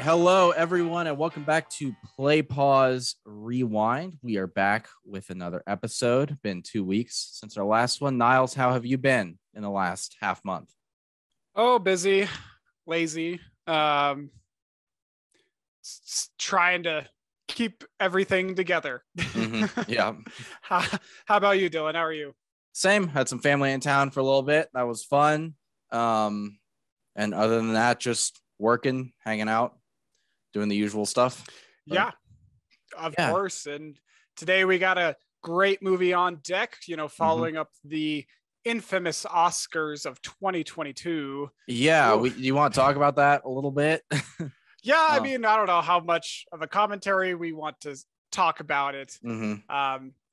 Hello, everyone, and welcome back to Play Pause Rewind. We are back with another episode. Been 2 weeks since our last one. Niles, how have you been in the last half month? Oh, busy, lazy. Trying to keep everything together. Yeah. How about you, Dylan? How are you? Same. Had some family in town for a little bit. That was fun. And other than that, just working, hanging out, doing the usual stuff. Yeah, of course. And today we got a great movie on deck, following up the infamous Oscars of 2022. Yeah. You want to talk about that a little bit? Yeah. I mean, I don't know how much of a commentary we want to talk about it.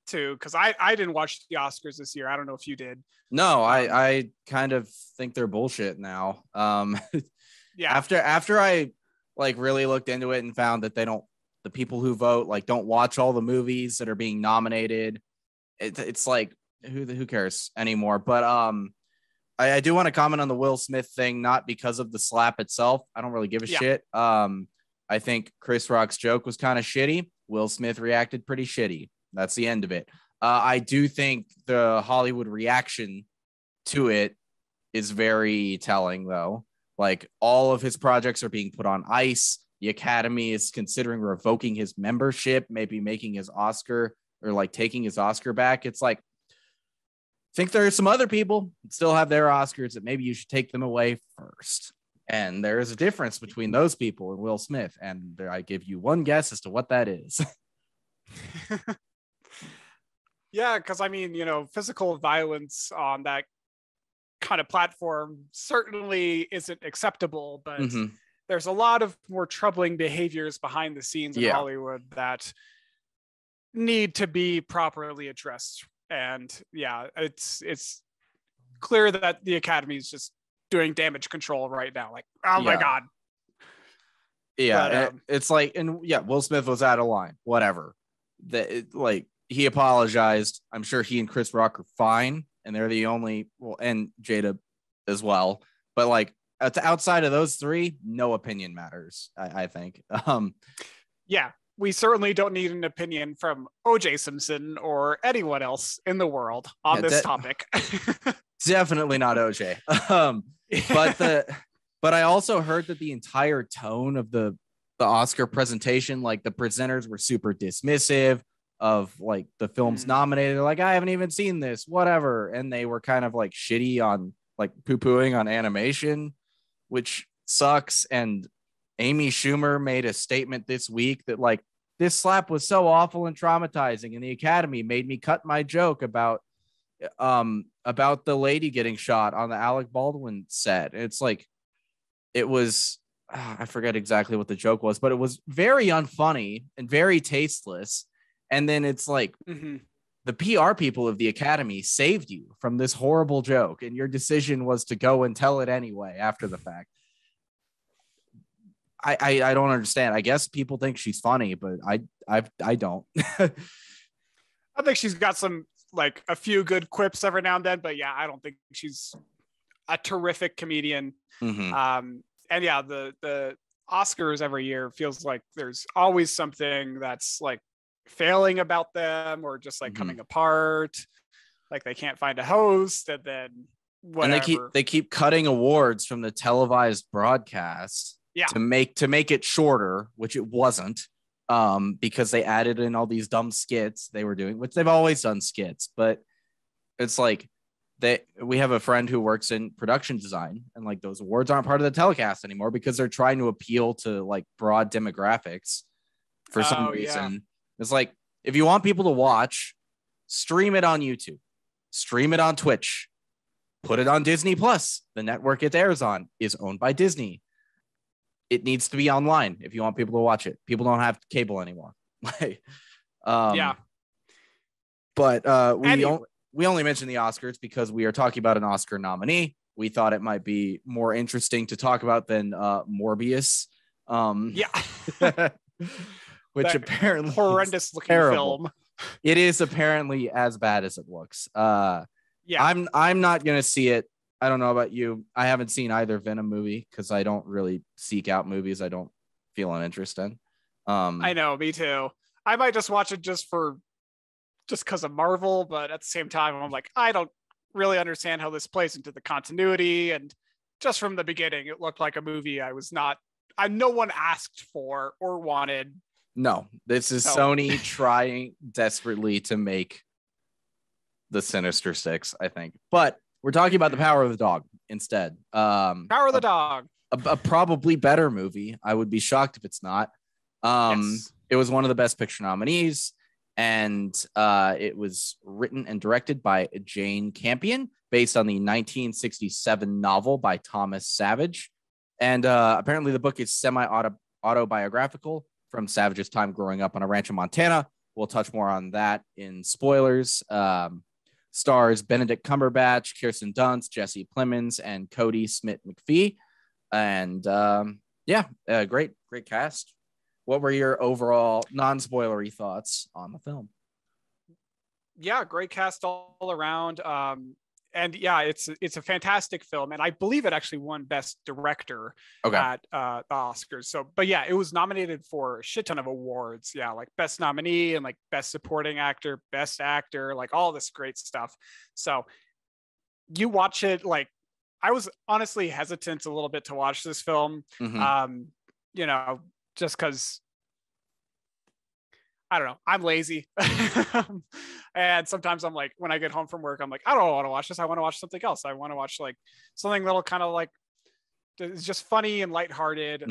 Too, because I didn't watch the Oscars this year. I don't know if you did. No, I kind of think they're bullshit now. Yeah. After I really looked into it and found that the people who vote don't watch all the movies that are being nominated. It's like who cares anymore? But I do want to comment on the Will Smith thing, not because of the slap itself. I don't really give a shit. I think Chris Rock's joke was kind of shitty. Will Smith reacted pretty shitty. That's the end of it. I do think the Hollywood reaction to it is very telling, though. All of his projects are being put on ice. The Academy is considering revoking his membership, maybe making his Oscar or taking his Oscar back. It's I think there are some other people that still have their Oscars that maybe you should take them away first. And there is a difference between those people and Will Smith. And I give you one guess as to what that is. Yeah, because I mean, physical violence on that kind of platform certainly isn't acceptable, but there's a lot of more troubling behaviors behind the scenes in Hollywood that need to be properly addressed. And yeah, it's clear that the Academy is just doing damage control right now. My God. Yeah, but, Will Smith was out of line. Whatever. He apologized. I'm sure he and Chris Rock are fine, and they're the only, and Jada as well. But outside of those three, no opinion matters, I think. Yeah, we certainly don't need an opinion from O.J. Simpson or anyone else in the world on this topic. Definitely not O.J. But I also heard that the entire tone of the Oscar presentation, the presenters were super dismissive of the films nominated. They're I haven't even seen this, whatever. And they were kind of shitty on poo-pooing on animation, which sucks. And Amy Schumer made a statement this week that this slap was so awful and traumatizing, and the Academy made me cut my joke about the lady getting shot on the Alec Baldwin set. It's it was, I forget exactly what the joke was, but it was very unfunny and very tasteless. And then it's the PR people of the Academy saved you from this horrible joke, and your decision was to go and tell it anyway after the fact. I don't understand. I guess people think she's funny, but I don't. I think she's got some a few good quips every now and then, but yeah, I don't think she's a terrific comedian. And yeah, the Oscars every year feels like there's always something that's failing about them, or just coming apart. They can't find a host, and then whatever. And they keep cutting awards from the televised broadcast to make it shorter, which it wasn't, because they added in all these dumb skits they were doing, which they've always done skits. But it's we have a friend who works in production design, and those awards aren't part of the telecast anymore because they're trying to appeal to broad demographics for some reason. Yeah. It's if you want people to watch, stream it on YouTube, stream it on Twitch, put it on Disney Plus. The network it airs on is owned by Disney. It needs to be online if you want people to watch it. People don't have cable anymore. Yeah. But we only mentioned the Oscars because we are talking about an Oscar nominee. We thought it might be more interesting to talk about than Morbius. Which that apparently horrendous looking film. It is apparently as bad as it looks. I'm not gonna see it. I don't know about you. I haven't seen either Venom movie because I don't really seek out movies I don't feeling interest in. I know, me too. I might just watch it just because of Marvel, but at the same time, I'm like, I don't really understand how this plays into the continuity. And just from the beginning, it looked like a movie no one asked for or wanted. No, this is Sony trying desperately to make the Sinister Six, I think. But we're talking about The Power of the Dog instead. Power of the Dog. A probably better movie. I would be shocked if it's not. Yes. It was one of the Best Picture nominees, and it was written and directed by Jane Campion, based on the 1967 novel by Thomas Savage. And apparently the book is semi-autobiographical from Savage's time growing up on a ranch in Montana. We'll touch more on that in spoilers. Stars Benedict Cumberbatch, Kirsten Dunst, Jesse Plemons, and Cody Smith-McPhee. And great cast. What were your overall non-spoilery thoughts on the film? Yeah, great cast all around. And yeah, it's a fantastic film, and I believe it actually won Best Director at the Oscars. So, but yeah, it was nominated for a shit ton of awards. Yeah, like Best Nominee and like Best Supporting Actor, Best Actor, like all this great stuff. So you watch it, like I was honestly hesitant a little bit to watch this film. Just because I don't know, I'm lazy. And sometimes I'm like, when I get home from work, I'm like, I don't want to watch this. I want to watch something else. I want to watch like something that'll kind of like, it's just funny and lighthearted.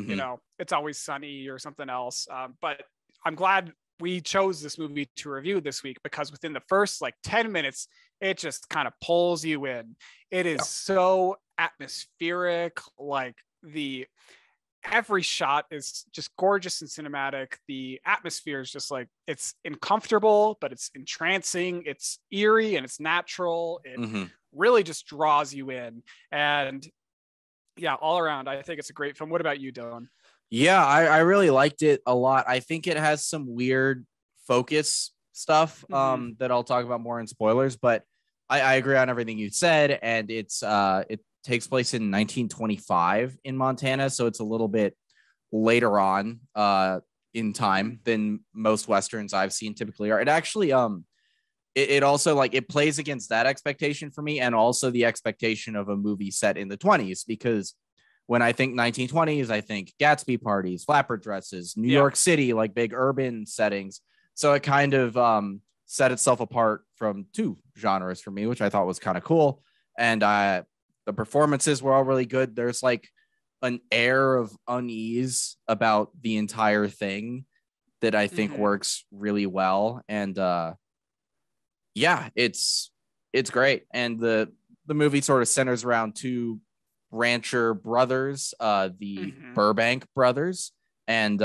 It's Always Sunny or something else. But I'm glad we chose this movie to review this week, because within the first like 10 minutes, it just kind of pulls you in. It is so atmospheric. Like every shot is just gorgeous and cinematic. The atmosphere is just like, it's uncomfortable, but it's entrancing. It's eerie and it's natural. It really just draws you in. And yeah, all around, I think it's a great film. What about you, Dylan? Yeah, I really liked it a lot. I think it has some weird focus stuff that I'll talk about more in spoilers, but I agree on everything you said. And it takes place in 1925 in Montana, so it's a little bit later on in time than most Westerns I've seen typically are. It actually it also like it plays against that expectation for me, and also the expectation of a movie set in the 20s, because when I think 1920s, I think Gatsby parties, flapper dresses, New York City, like big urban settings. So it kind of set itself apart from two genres for me, which I thought was kind of cool. And the performances were all really good. There's like an air of unease about the entire thing that I think works really well. And it's great. And the movie sort of centers around two rancher brothers, the Burbank brothers, and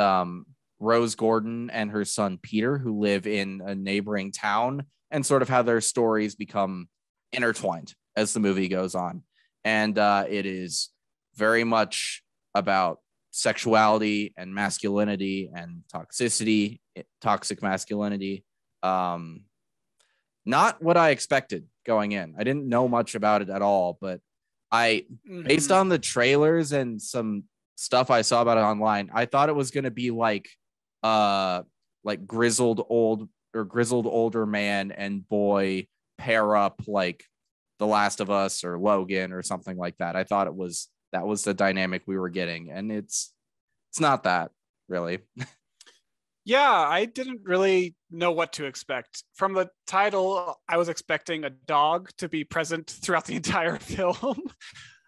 Rose Gordon and her son Peter, who live in a neighboring town, and sort of how their stories become intertwined as the movie goes on. And it is very much about sexuality and masculinity and toxicity, toxic masculinity. Not what I expected going in. I didn't know much about it at all, but based on the trailers and some stuff I saw about it online, I thought it was going to be like grizzled older man and boy pair up like The Last of Us or Logan or something like that. I thought that was the dynamic we were getting, and it's not that really. Yeah, I didn't really know what to expect. From the title, I was expecting a dog to be present throughout the entire film.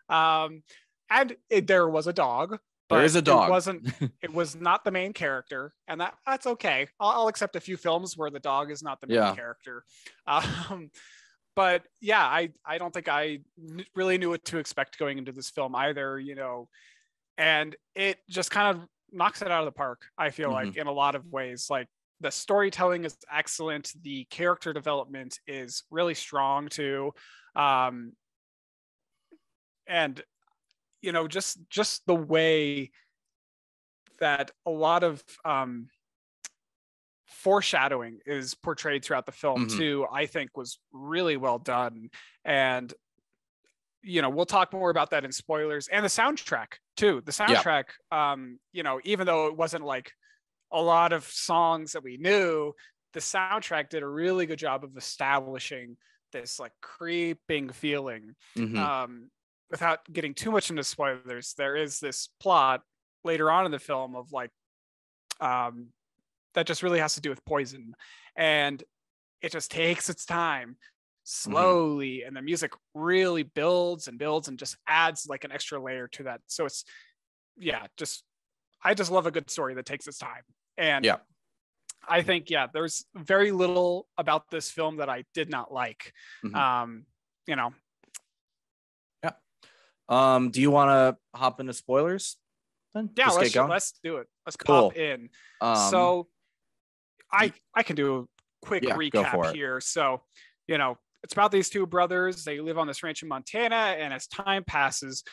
There was a dog. But there is a dog. It was not the main character, and that's okay. I'll accept a few films where the dog is not the main character. But yeah, I don't think I really knew what to expect going into this film either, and it just kind of knocks it out of the park, I feel like, in a lot of ways. Like, the storytelling is excellent. The character development is really strong too. And just the way that a lot of foreshadowing is portrayed throughout the film too, I think was really well done. And we'll talk more about that in spoilers, and the soundtrack too. The soundtrack, even though it wasn't like a lot of songs that we knew, the soundtrack did a really good job of establishing this like creeping feeling. Without getting too much into spoilers, there is this plot later on in the film of like that just really has to do with poison, and it just takes its time slowly, and the music really builds and builds and just adds like an extra layer to that. So it's I just love a good story that takes its time. And I think there's very little about this film that I did not like. Do you want to hop into spoilers then? Yeah, let's do it. Let's pop in. So I can do a quick recap here. So, it's about these two brothers. They live on this ranch in Montana, and as time passes,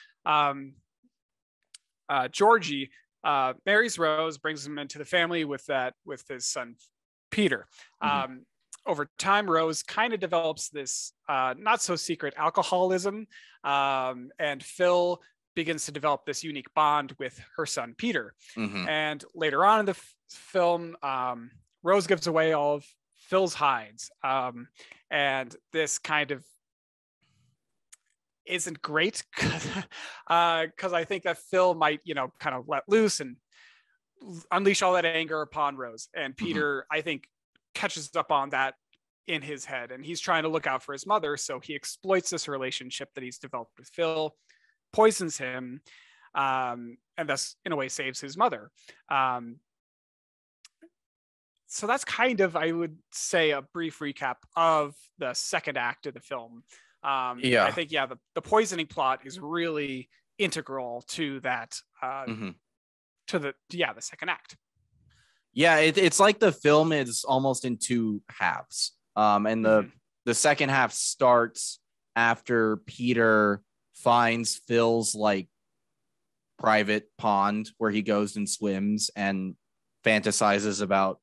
Georgie marries Rose, brings him into the family with his son Peter. Over time, Rose kind of develops this not so secret alcoholism, and Phil begins to develop this unique bond with her son Peter. And later on in the film, Rose gives away all of Phil's hides, and this kind of isn't great because I think that Phil might kind of let loose and unleash all that anger upon Rose, and Peter I think catches up on that in his head, and he's trying to look out for his mother, so he exploits this relationship that he's developed with Phil, poisons him, and thus in a way saves his mother. So that's kind of, I would say, a brief recap of the second act of the film. I think the poisoning plot is really integral to that, to the second act. It's like the film is almost in two halves, and the second half starts after Peter finds Phil's like private pond where he goes and swims and fantasizes about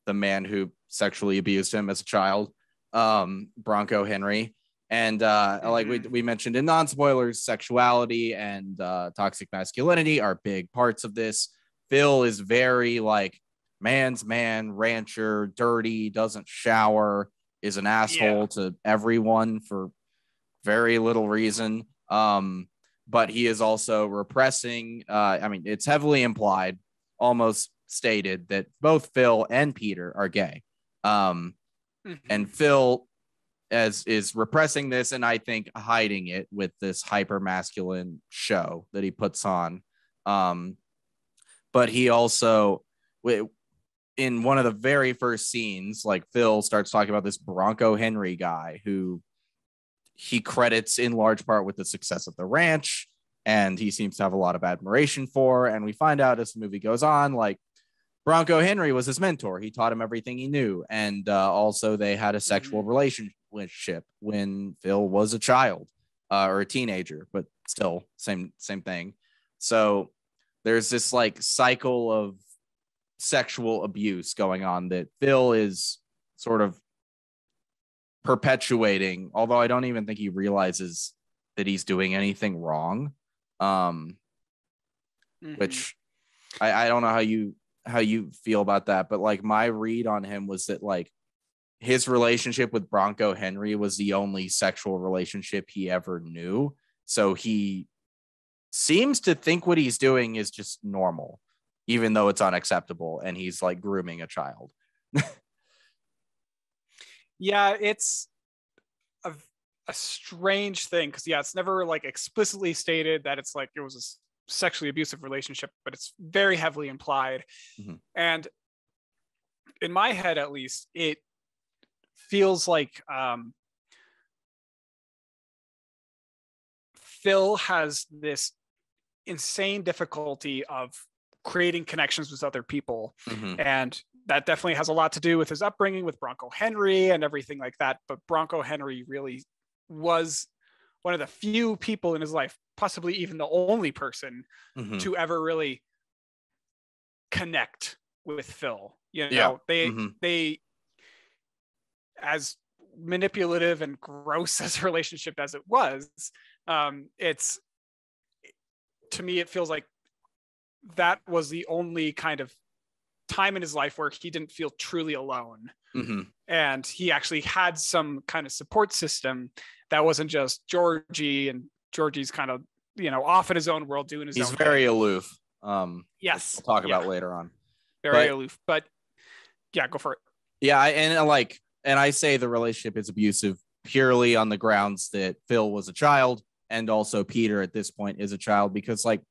the man who sexually abused him as a child, Bronco Henry. And like we mentioned in non-spoilers, sexuality and toxic masculinity are big parts of this. Phil is very like man's man, rancher, dirty, doesn't shower, is an asshole to everyone for very little reason. But he is also repressing. It's heavily implied, almost stated, that both Phil and Peter are gay. And Phil is repressing this, and I think hiding it with this hyper masculine show that he puts on. But he also, in one of the very first scenes, like Phil starts talking about this Bronco Henry guy who he credits in large part with the success of the ranch, and he seems to have a lot of admiration for. And we find out as the movie goes on, like Bronco Henry was his mentor. He taught him everything he knew. And also they had a sexual relationship when Phil was a child or a teenager, but still same thing. So there's this like cycle of sexual abuse going on that Phil is sort of perpetuating, although I don't even think he realizes that he's doing anything wrong. Which I don't know how you feel about that, but like my read on him was that like his relationship with Bronco Henry was the only sexual relationship he ever knew. So he seems to think what he's doing is just normal, even though it's unacceptable, and he's like grooming a child. It's a strange thing because it's never like explicitly stated that it's like it was a sexually abusive relationship, but it's very heavily implied. And in my head, at least, it feels like Phil has this insane difficulty of creating connections with other people. And that definitely has a lot to do with his upbringing with Bronco Henry and everything like that. But Bronco Henry really was one of the few people in his life, possibly even the only person to ever really connect with Phil. They as manipulative and gross as a relationship as it was, It's, to me, it feels like that was the only kind of time in his life where he didn't feel truly alone. Mm-hmm. And he actually had some kind of support system that wasn't just Georgie, and Georgie's kind of, off in his own world doing his own He's very thing. aloof. Yes. We'll talk about later on. Very aloof. But yeah, go for it. Yeah, and I say the relationship is abusive purely on the grounds that Phil was a child, and also Peter at this point is a child, because like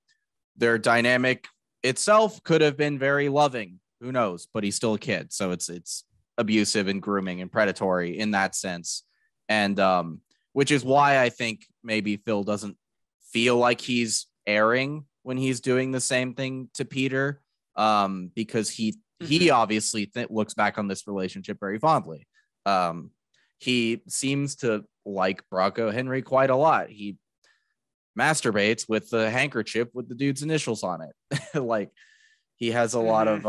their dynamic itself could have been very loving. Who knows? But he's still a kid, so it's abusive and grooming and predatory in that sense. And which is why I think maybe Phil doesn't feel like he's erring when he's doing the same thing to Peter, because he obviously looks back on this relationship very fondly. He seems to like Bronco Henry quite a lot. He masturbates with the handkerchief with the dude's initials on it. Like he has a lot of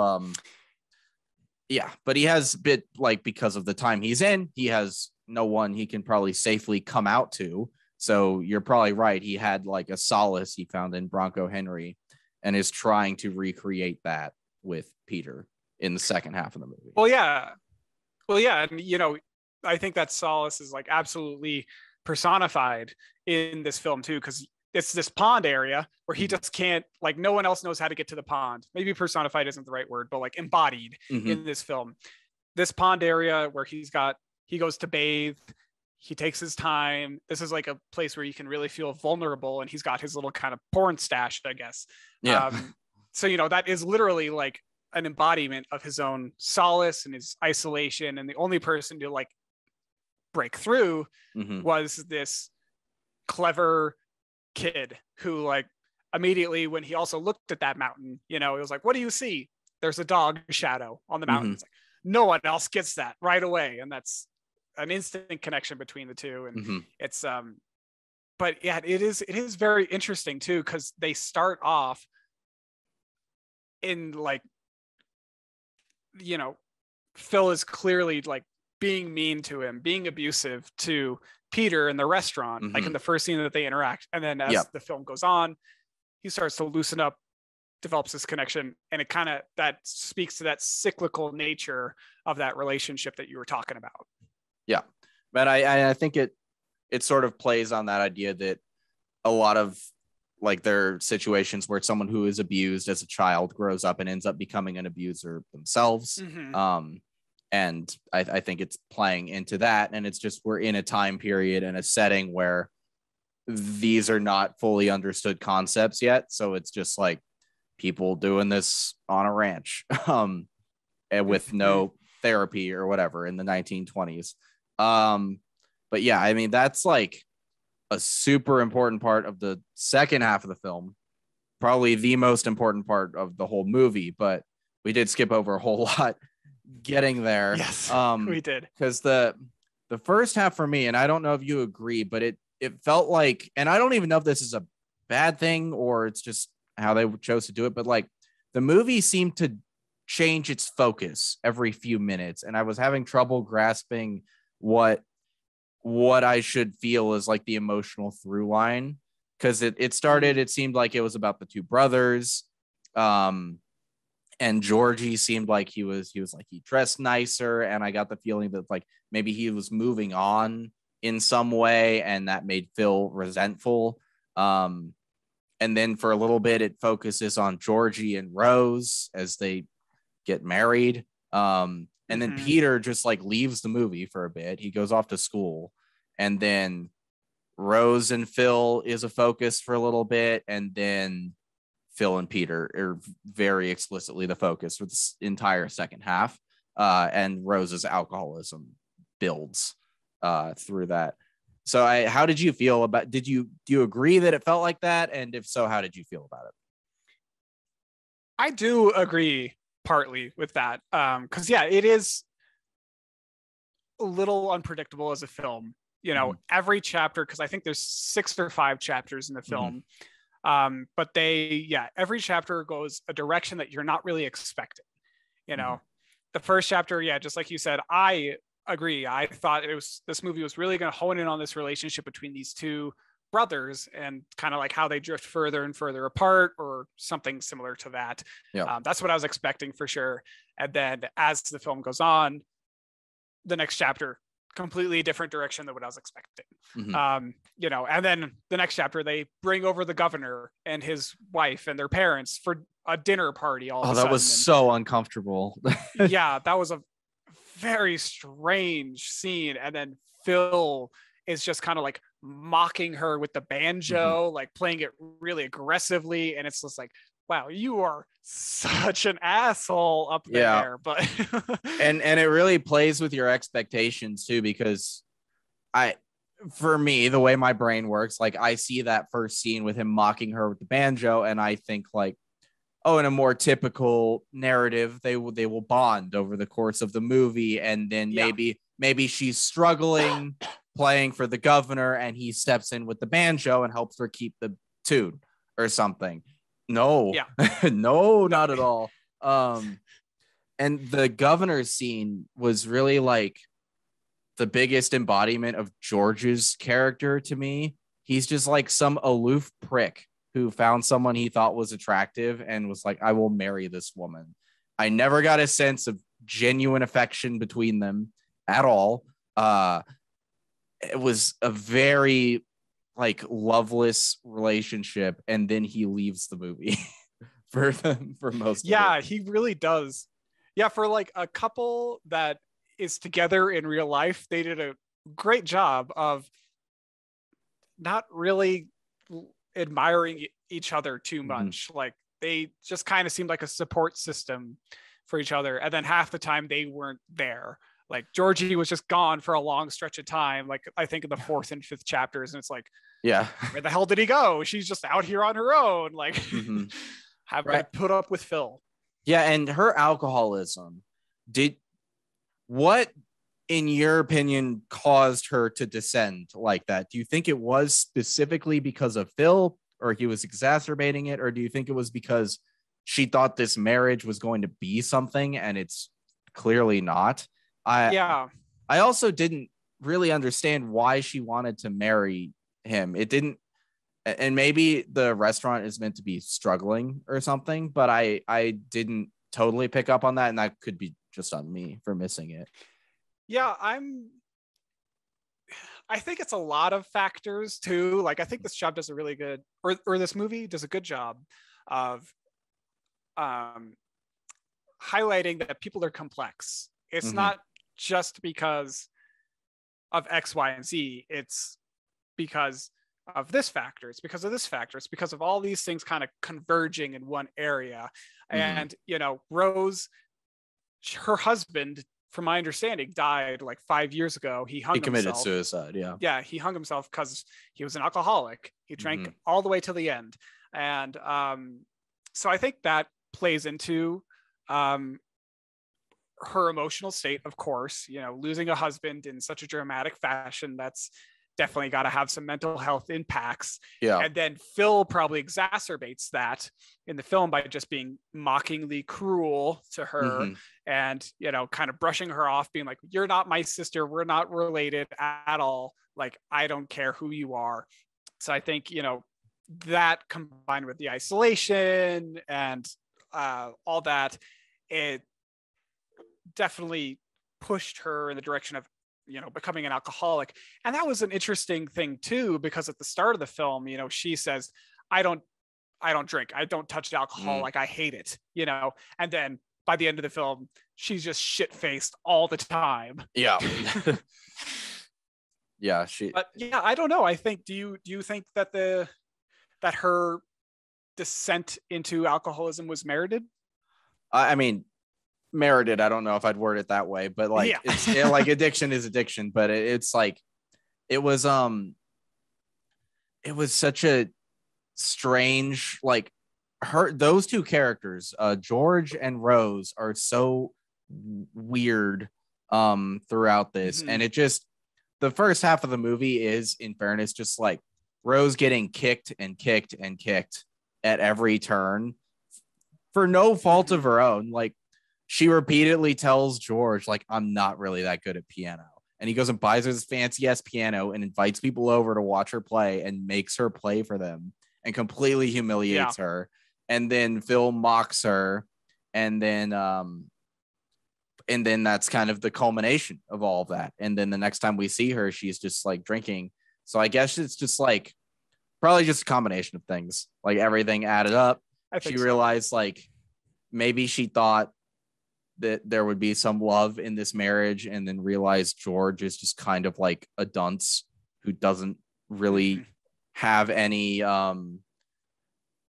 but he has bit, like, because of the time he's in, he has no one he can probably safely come out to. So you're probably right. He had like a solace he found in Bronco Henry and is trying to recreate that with Peter in the second half of the movie. Well, yeah. And, I think that solace is like absolutely personified in this film too, because it's this pond area where he just can't, like, no one else knows how to get to the pond. Maybe personified isn't the right word, but like embodied in this film. This pond area where he goes to bathe, he takes his time. This is like a place where you can really feel vulnerable, and he's got his little kind of porn stash, I guess. Yeah. So, that is literally like an embodiment of his own solace and his isolation. And the only person to like break through was this clever kid who, like, immediately when he also looked at that mountain, he was like, what do you see? There's a dog shadow on the mountain. It's like, no one else gets that right away. And that's an instant connection between the two. And it's, but yeah, it is very interesting too, because they start off in like, Phil is clearly like being mean to him, being abusive to Peter in the restaurant, like in the first scene that they interact. And then as the film goes on, he starts to loosen up, develops this connection. And it kind of, that speaks to that cyclical nature of that relationship that you were talking about. Yeah. But I think it sort of plays on that idea that a lot of, like, there are situations where someone who is abused as a child grows up and ends up becoming an abuser themselves. And I think it's playing into that. And it's just, we're in a time period and a setting where these are not fully understood concepts yet. So it's just like people doing this on a ranch and with no therapy or whatever in the 1920s. But yeah, I mean, that's like a super important part of the second half of the film, probably the most important part of the whole movie, but we did skip over a whole lot getting there. Yes, we did. Because the first half for me, and I don't know if you agree, but it felt like, and I don't even know if this is a bad thing or it's just how they chose to do it, but like the movie seemed to change its focus every few minutes, and I was having trouble grasping what I should feel is like the emotional through line, because it started, it seemed like it was about the two brothers, and Georgie seemed like he was like, he dressed nicer, and I got the feeling that like maybe he was moving on in some way, and that made Phil resentful. And then for a little bit it focuses on Georgie and Rose as they get married. And then Peter just like leaves the movie for a bit. He goes off to school, and then Rose and Phil is a focus for a little bit. And then Phil and Peter are very explicitly the focus for this entire second half. And Rose's alcoholism builds through that. So how did you feel about, do you agree that it felt like that? And if so, how did you feel about it? I do agree partly with that. Cause yeah, it is a little unpredictable as a film, every chapter, cause I think there's 6 or 5 chapters in the film. But every chapter goes a direction that you're not really expecting. The first chapter, just like you said, I agree. I thought this movie was really going to hone in on this relationship between these two brothers and kind of like how they drift further and further apart or something similar to that. Yeah. That's what I was expecting for sure. And then as the film goes on, the next chapter, completely different direction than what I was expecting. You know, and then the next chapter, they bring over the governor and his wife and their parents for a dinner party. That was so uncomfortable. Yeah, that was a very strange scene. And then Phil is just kind of like mocking her with the banjo, like playing it really aggressively. And it's just like, wow, you are such an asshole up there. But and it really plays with your expectations too, because for me, the way my brain works, like I see that first scene with him mocking her with the banjo, and I think like, oh, in a more typical narrative, they will bond over the course of the movie, and then maybe she's struggling playing for the governor, and he steps in with the banjo and helps her keep the tune or something. No, no, not at all. And the governor scene was really like the biggest embodiment of George's character to me. He's just like some aloof prick who found someone he thought was attractive and was like, I will marry this woman. I never got a sense of genuine affection between them at all. It was a very like loveless relationship, and then he leaves the movie for most of it. He really does. Yeah, for like a couple that is together in real life, they did a great job of not really admiring each other too much. Like they just kind of seemed like a support system for each other, and then half the time they weren't there. Like Georgie was just gone for a long stretch of time, like I think in the 4th and 5th chapters, and it's like, where the hell did he go? She's just out here on her own, like having to put up with Phil. And her alcoholism, what in your opinion caused her to descend like that? Do you think it was specifically because of Phil, or he was exacerbating it, or do you think it was because she thought this marriage was going to be something and it's clearly not? I also didn't really understand why she wanted to marry him. It didn't, and maybe the restaurant is meant to be struggling or something, but I didn't totally pick up on that, and that could be just on me for missing it. I think it's a lot of factors too. Like I think this job does a really good, or this movie does a good job of highlighting that people are complex. It's not just because of X, Y, and Z. It's because of this factor. It's because of this factor. It's because of all these things kind of converging in one area. And, you know, Rose, her husband, from my understanding, died like 5 years ago. He committed suicide. Yeah. He hung himself because he was an alcoholic. He drank all the way to the end. And so I think that plays into her emotional state, of course. You know, losing a husband in such a dramatic fashion, that's definitely got to have some mental health impacts. And then Phil probably exacerbates that in the film by just being mockingly cruel to her and, you know, kind of brushing her off, being like, you're not my sister, we're not related at all, like I don't care who you are. So I think, you know, that combined with the isolation and all that, it definitely pushed her in the direction of, you know, becoming an alcoholic. And that was an interesting thing too, because at the start of the film, you know, she says, I don't drink, I don't touch alcohol, like I hate it, you know. And then by the end of the film, she's just shit-faced all the time. But I don't know. I think, do you think that that her descent into alcoholism was merited? I mean, merited, I don't know if I'd word it that way, but like it's like addiction is addiction, but it's like it was such a strange, like those two characters, George and Rose, are so weird throughout this. And it just, the first half of the movie is, in fairness, just like Rose getting kicked and kicked and kicked at every turn for no fault of her own. Like she repeatedly tells George, like, I'm not really that good at piano. and he goes and buys her this fancy ass piano and invites people over to watch her play and makes her play for them and completely humiliates her. And then Phil mocks her, and then that's kind of the culmination of all of that. And then the next time we see her, she's just like drinking. So I guess it's just like probably just a combination of things, like everything added up. She realized like maybe she thought that there would be some love in this marriage, and then realized George is just kind of like a dunce who doesn't really have any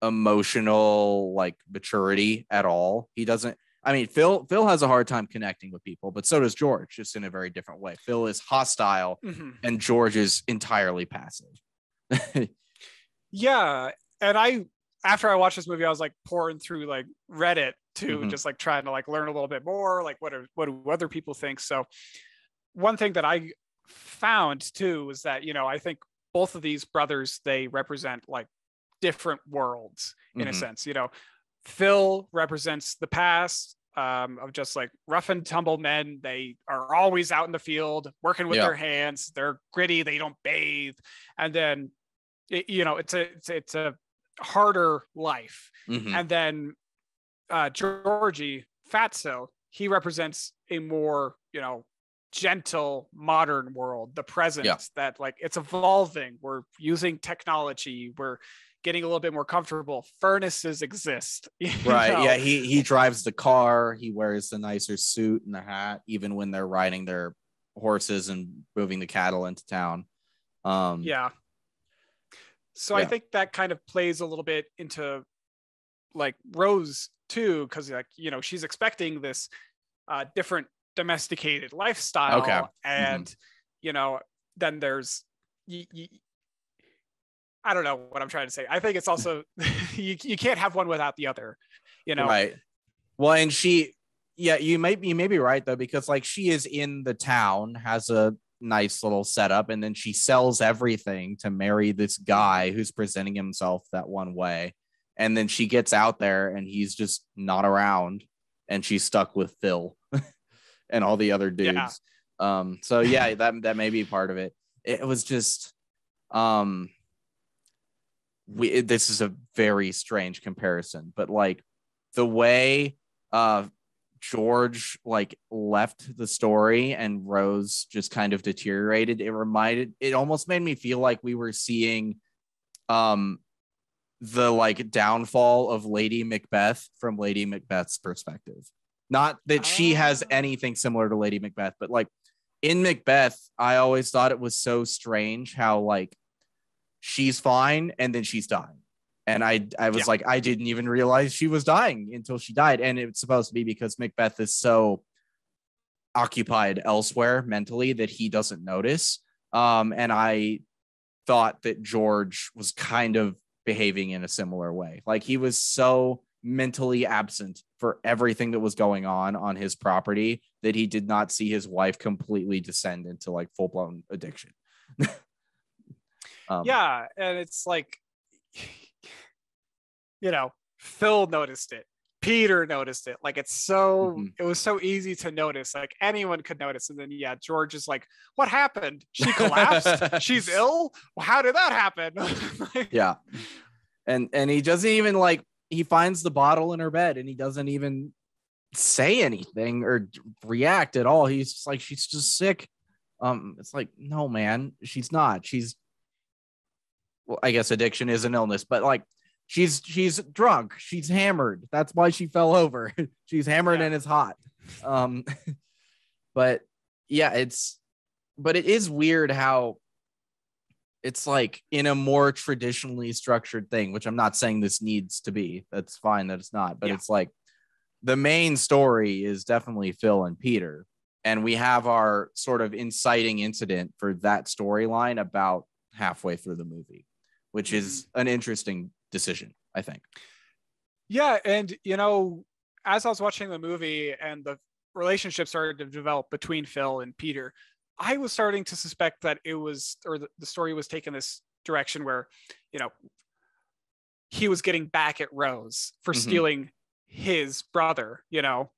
emotional like maturity at all. He doesn't. I mean, Phil has a hard time connecting with people, but so does George, just in a very different way. Phil is hostile, and George is entirely passive. Yeah, and after I watched this movie, I was like pouring through like Reddit too, just like trying to like learn a little bit more, like what do other people think. So one thing that I found too is that, you know, I think both of these brothers, they represent like different worlds in a sense. You know, Phil represents the past of just like rough and tumble men. They are always out in the field working with their hands. They're gritty. They don't bathe. And then, you know, it's a harder life. And then Georgie Fatso, he represents a more, you know, gentle modern world, the present, that like it's evolving. We're using technology. We're getting a little bit more comfortable. Furnaces exist. Right. Know? Yeah. He drives the car. He wears the nicer suit and the hat, even when they're riding their horses and moving the cattle into town. So I think that kind of plays a little bit into like Rose too, because like, you know, she's expecting this different domesticated lifestyle. And you know, then there's I don't know what I'm trying to say. I think it's also you can't have one without the other, you know. Right. Well, and you may be right though, because like she is in the town, has a nice little setup, and then she sells everything to marry this guy who's presenting himself that one way, and then she gets out there and he's just not around, and she's stuck with Phil and all the other dudes. So yeah, that may be part of it. It was just this is a very strange comparison, but like the way George like left the story and Rose just kind of deteriorated, it almost made me feel like we were seeing the like downfall of Lady Macbeth from Lady Macbeth's perspective. Not that she has anything similar to Lady Macbeth, but like in Macbeth, I always thought it was so strange how like she's fine and then she's dying. And I was like, I didn't even realize she was dying until she died. And it's supposed to be because Macbeth is so occupied elsewhere mentally that he doesn't notice. And I thought that George was kind of behaving in a similar way. Like he was so mentally absent for everything that was going on his property that he did not see his wife completely descend into like full-blown addiction. And it's like, you know, Phil noticed it, Peter noticed it. Like it's so it was so easy to notice, like anyone could notice. And then George is like, what happened? She collapsed. She's ill. Well, how did that happen? And he doesn't even like, he finds the bottle in her bed and he doesn't even say anything or react at all. He's just like, she's just sick. It's like, no, man, she's not. Well, I guess addiction is an illness, but like she's drunk. She's hammered. That's why she fell over. She's hammered and it's hot. But it is weird how it's like in a more traditionally structured thing, which I'm not saying this needs to be. That's fine that it's not, but it's like the main story is definitely Phil and Peter. And we have our sort of inciting incident for that storyline about halfway through the movie, which is an interesting decision, I think. Yeah. And, you know, as I was watching the movie and the relationship started to develop between Phil and Peter, I was starting to suspect that it was, or the story was taking this direction where, you know, he was getting back at Rose for stealing his brother, you know,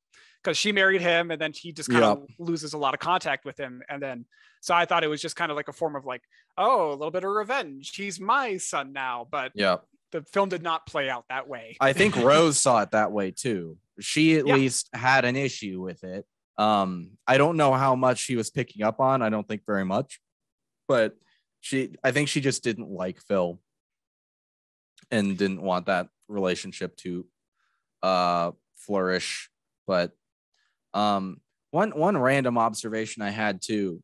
because she married him, and then he just kind of loses a lot of contact with him. And then, so I thought it was just kind of like a form of like, oh, a little bit of revenge. He's my son now. But the film did not play out that way. I think Rose saw it that way too. She at least had an issue with it. I don't know how much she was picking up on. I don't think very much, but I think she just didn't like Phil and didn't want that relationship to flourish. But one random observation I had too,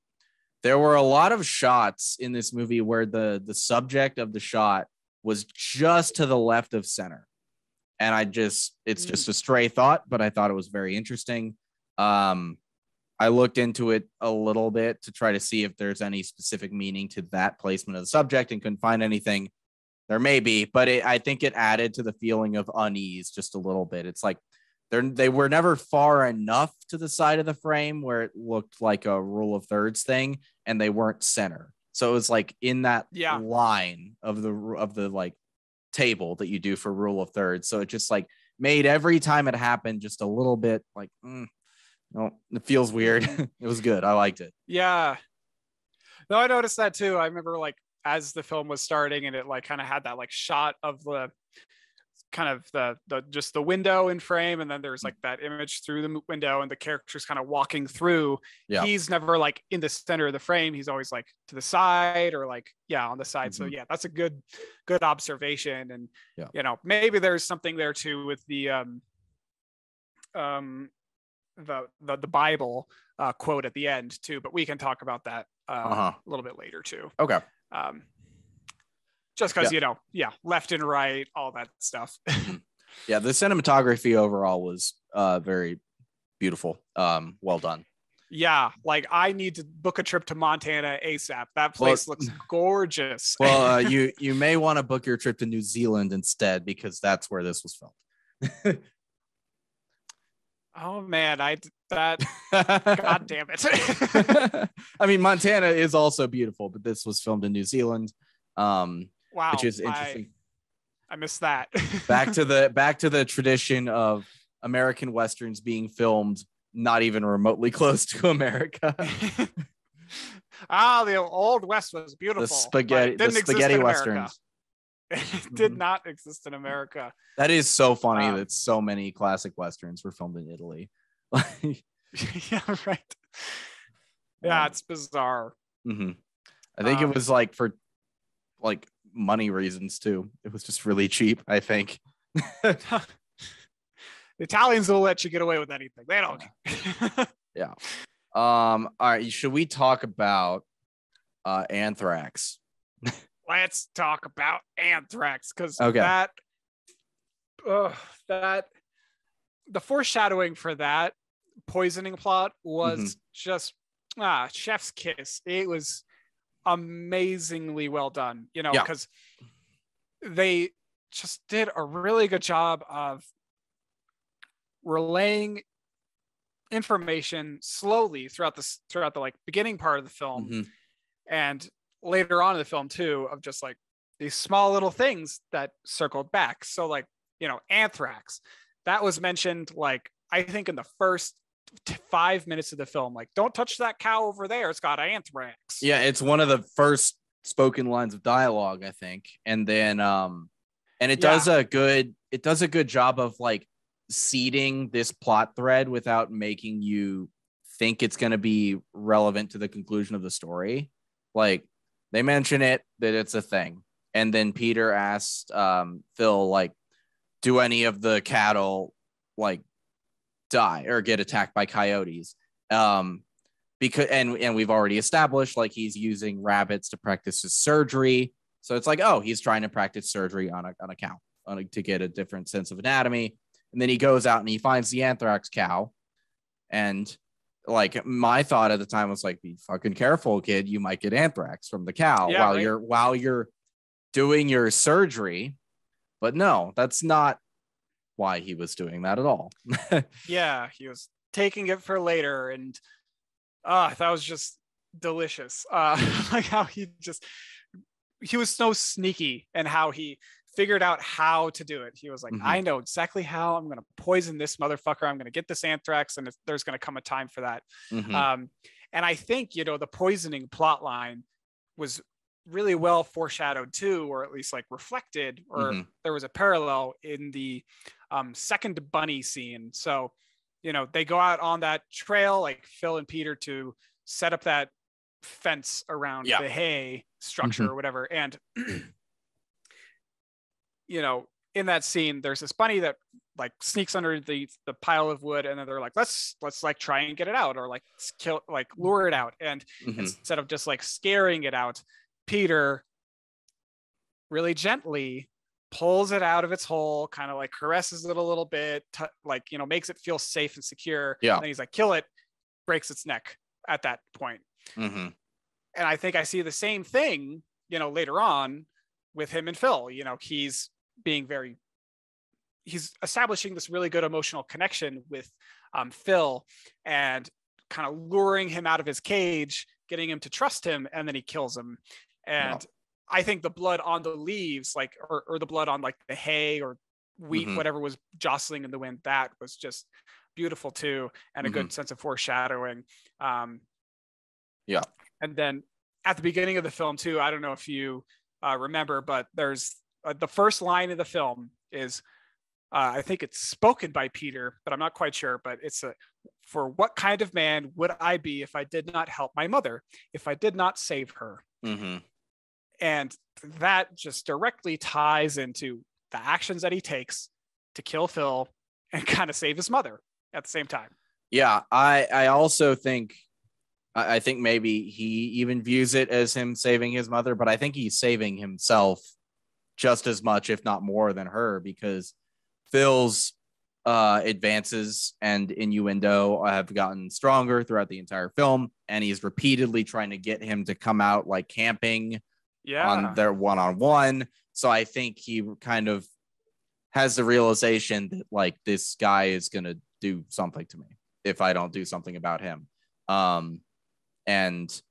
there were a lot of shots in this movie where the subject of the shot was just to the left of center. And it's just a stray thought, but I thought it was very interesting. I looked into it a little bit to try to see if there's any specific meaning to that placement of the subject and couldn't find anything. There may be, but I think it added to the feeling of unease just a little bit. It's like they were never far enough to the side of the frame where it looked like a rule of thirds thing, and they weren't center. So it was like in that line of the like table that you do for rule of thirds. So it just like made every time it happened just a little bit like, no, it feels weird. It was good. I liked it. Yeah. No, I noticed that too. I remember like as the film was starting and it like kind of had that like shot of the kind of the just the window in frame, and then there's like that image through the window and the character's kind of walking through. He's never like in the center of the frame. He's always like to the side or like on the side. So that's a good observation. And you know, maybe there's something there too with the Bible quote at the end too, but we can talk about that a little bit later too. Okay. Just because, left and right, all that stuff. Yeah, the cinematography overall was very beautiful. Well done. Yeah, like I need to book a trip to Montana ASAP. That place looks gorgeous. Well, you may want to book your trip to New Zealand instead, because that's where this was filmed. Oh man, God damn it. I mean, Montana is also beautiful, but this was filmed in New Zealand. Wow, which is interesting. I missed that. back to the tradition of American Westerns being filmed not even remotely close to America. The old West was beautiful. The spaghetti Westerns. It did not exist in America. That is so funny that so many classic Westerns were filmed in Italy. Yeah, right. Yeah, it's bizarre. Mm-hmm. I think it was like for like money reasons too. It was just really cheap, I think. The Italians will let you get away with anything. They don't. Yeah. All right. Should we talk about Anthrax? Let's talk about Anthrax, because the foreshadowing for that poisoning plot was just chef's kiss. It was amazingly well done, because they just did a really good job of relaying information slowly throughout the like beginning part of the film and later on in the film too, of just like these small little things that circled back. So like, anthrax, that was mentioned like I think in the first 5 minutes of the film, like, don't touch that cow over there, it's got anthrax. Yeah, it's one of the first spoken lines of dialogue, I think. And then and it does a good job of like seeding this plot thread without making you think it's going to be relevant to the conclusion of the story. Like, they mention it, that it's a thing. And then Peter asked Phil, like, do any of the cattle like die or get attacked by coyotes? Because and we've already established like he's using rabbits to practice his surgery. So it's like, oh, he's trying to practice surgery on a cow to get a different sense of anatomy. And then he goes out and he finds the anthrax cow. And like my thought at the time was like, be fucking careful, kid. You might get anthrax from the cow while you're doing your surgery. But no, that's not why he was doing that at all. Yeah, he was taking it for later. And that was just delicious. Like how he was so sneaky and how he figured out how to do it. He was like, I know exactly how. I'm going to poison this motherfucker. I'm going to get this anthrax, and there's going to come a time for that. And I think, the poisoning plot line was really well foreshadowed too, or at least like reflected, or there was a parallel in the second bunny scene. So, they go out on that trail, like Phil and Peter, to set up that fence around the hay structure or whatever. And, in that scene, there's this bunny that like sneaks under the pile of wood, and then they're like, let's like try and get it out, or like kill, like lure it out. And instead of just like scaring it out, Peter really gently pulls it out of its hole, kind of like caresses it a little bit, like, makes it feel safe and secure. Yeah. And then he's like, kill it, breaks its neck at that point. And I think I see the same thing, later on with him and Phil. He's establishing this really good emotional connection with Phil, and kind of luring him out of his cage, getting him to trust him, and then he kills him. And I think the blood on the leaves, like, or the blood on like the hay or wheat, whatever was jostling in the wind, that was just beautiful too, and a good sense of foreshadowing. And then at the beginning of the film too, I don't know if you remember, but there's the first line of the film is, I think it's spoken by Peter, but I'm not quite sure. But it's for what kind of man would I be if I did not help my mother, if I did not save her? And that just directly ties into the actions that he takes to kill Phil and kind of save his mother at the same time. Yeah, I also think, I think maybe he even views it as him saving his mother, but I think he's saving himself just as much, if not more, than her, because Phil's advances and innuendo have gotten stronger throughout the entire film, and he's repeatedly trying to get him to come out like camping on their one-on-one. So I think he kind of has the realization that like this guy is going to do something to me if I don't do something about him. And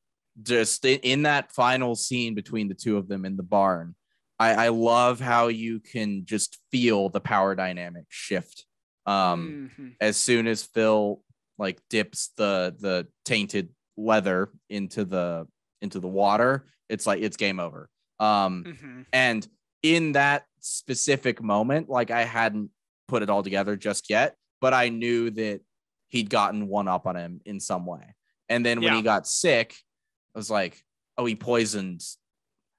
just in that final scene between the two of them in the barn, I love how you can just feel the power dynamic shift. As soon as Phil like dips the tainted leather into the water, it's like it's game over. And in that specific moment, like I hadn't put it all together just yet, but I knew that he'd gotten one up on him in some way. And then when he got sick, I was like, oh, he poisoned.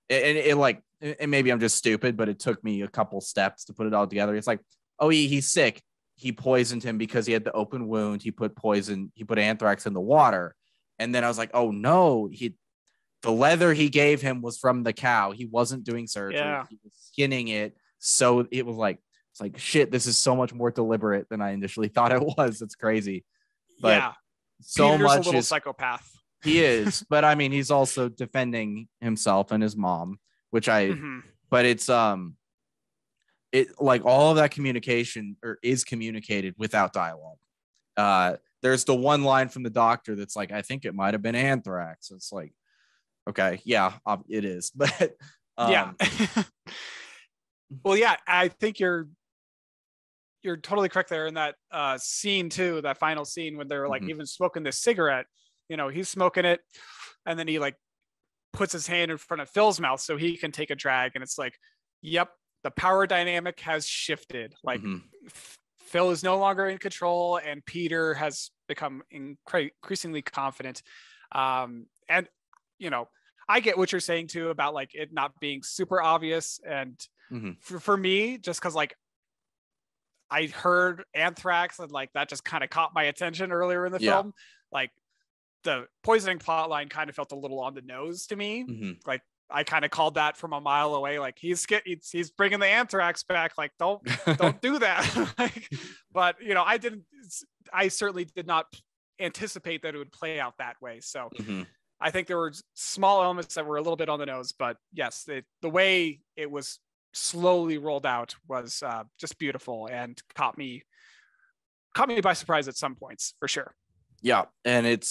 And maybe I'm just stupid, but it took me a couple steps to put it all together. It's like, oh, he's sick. He poisoned him because he had the open wound. He put anthrax in the water. And then I was like, oh no, the leather he gave him was from the cow. He wasn't doing surgery. He was skinning it. So it was like, it's like, shit, this is so much more deliberate than I initially thought it was. It's crazy. But so Peter's much a little is psychopath. He is, but I mean, he's also defending himself and his mom, which but it's it like all of that communication is communicated without dialogue. There's the one line from the doctor that's like, I think it might have been anthrax. It's like, okay, yeah, it is, but well, yeah, I think you're totally correct there in that scene too, that final scene when they're like even smoking this cigarette. He's smoking it, and then he like puts his hand in front of Phil's mouth so he can take a drag, and it's like, yep, the power dynamic has shifted. Like Phil is no longer in control, and Peter has become increasingly confident. And I get what you're saying too about like it not being super obvious, and for me, just because like I heard anthrax and like that just kind of caught my attention earlier in the film. Like the poisoning plot line kind of felt a little on the nose to me. Like I kind of called that from a mile away. Like he's bringing the anthrax back. Like don't do that. But I certainly did not anticipate that it would play out that way. So I think there were small elements that were a little bit on the nose, but yes, the way it was slowly rolled out was just beautiful and caught me by surprise at some points for sure. Yeah. And it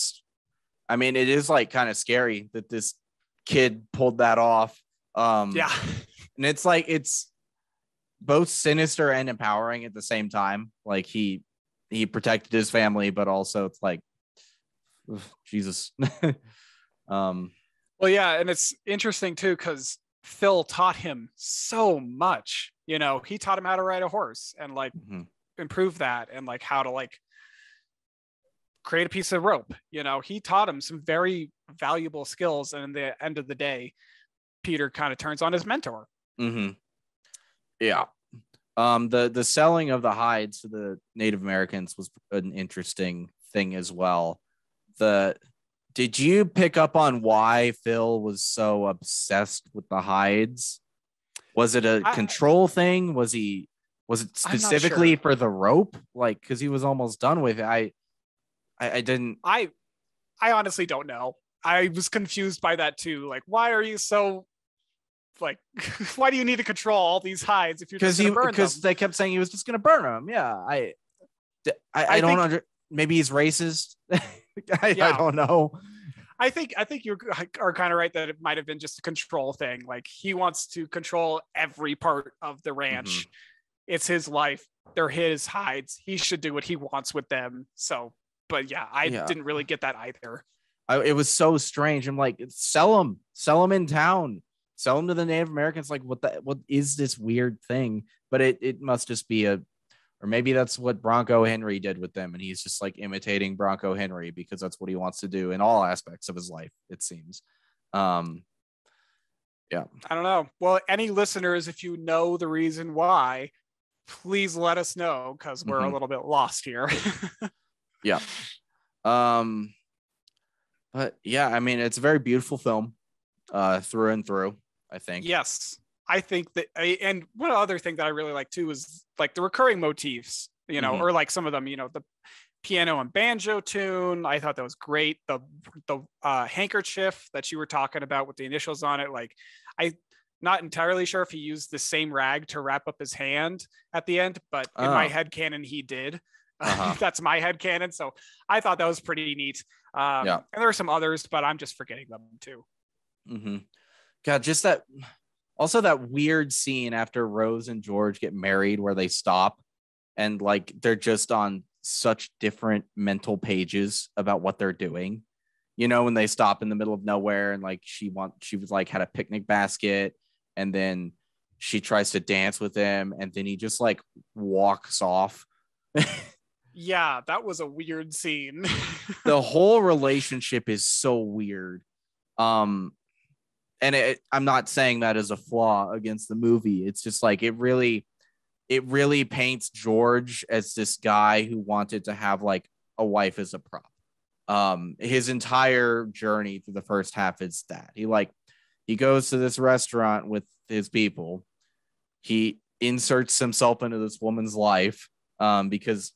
is like kind of scary that this kid pulled that off. And it's like, both sinister and empowering at the same time. Like he protected his family, but also it's like, Jesus. Well, yeah, and it's interesting too because Phil taught him so much. You know, he taught him how to ride a horse and like improve that, and like how to like create a piece of rope. You know, he taught him some very valuable skills, and in the end of the day, Peter kind of turns on his mentor. Yeah. The selling of the hides to the Native Americans was an interesting thing as well. Did you pick up on why Phil was so obsessed with the hides? Was it a control thing? Was it specifically for the rope? Like, because he was almost done with it. I didn't. I honestly don't know. I was confused by that too. Like, why are you so like? Why do you need to control all these hides if you're just going to burn them? Because they kept saying he was just going to burn them. Yeah, I don't maybe he's racist. I don't know. I think you are kind of right that it might have been just a control thing. Like he wants to control every part of the ranch. It's his life. They're his hides. He should do what he wants with them. So, but yeah, I didn't really get that either. It was so strange. I'm like, sell them in town, sell them to the Native Americans. Like, what is this weird thing? But it must just be or maybe that's what Bronco Henry did with them. And he's just like imitating Bronco Henry because that's what he wants to do in all aspects of his life, it seems. Yeah. I don't know. Well, any listeners, if you know the reason why, please let us know because we're a little bit lost here. Yeah. But yeah, I mean, it's a very beautiful film through and through, I think. Yes. I think that, and one other thing that I really like too is like the recurring motifs, you know, or like some of them, you know, the piano and banjo tune. I thought that was great. The handkerchief that you were talking about with the initials on it. Like, I'm not entirely sure if he used the same rag to wrap up his hand at the end, but in my headcanon, he did. That's my headcanon. So I thought that was pretty neat. And there are some others, but I'm just forgetting them too. God, just that. Also, that weird scene after Rose and George get married where they stop and like they're just on such different mental pages about what they're doing. You know, when they stop in the middle of nowhere and like she was like had a picnic basket and then she tries to dance with him and then he just like walks off. Yeah, that was a weird scene. The whole relationship is so weird. And I'm not saying that as a flaw against the movie. It's just like it really paints George as this guy who wanted to have like a wife as a prop. His entire journey through the first half is that he goes to this restaurant with his people. He inserts himself into this woman's life because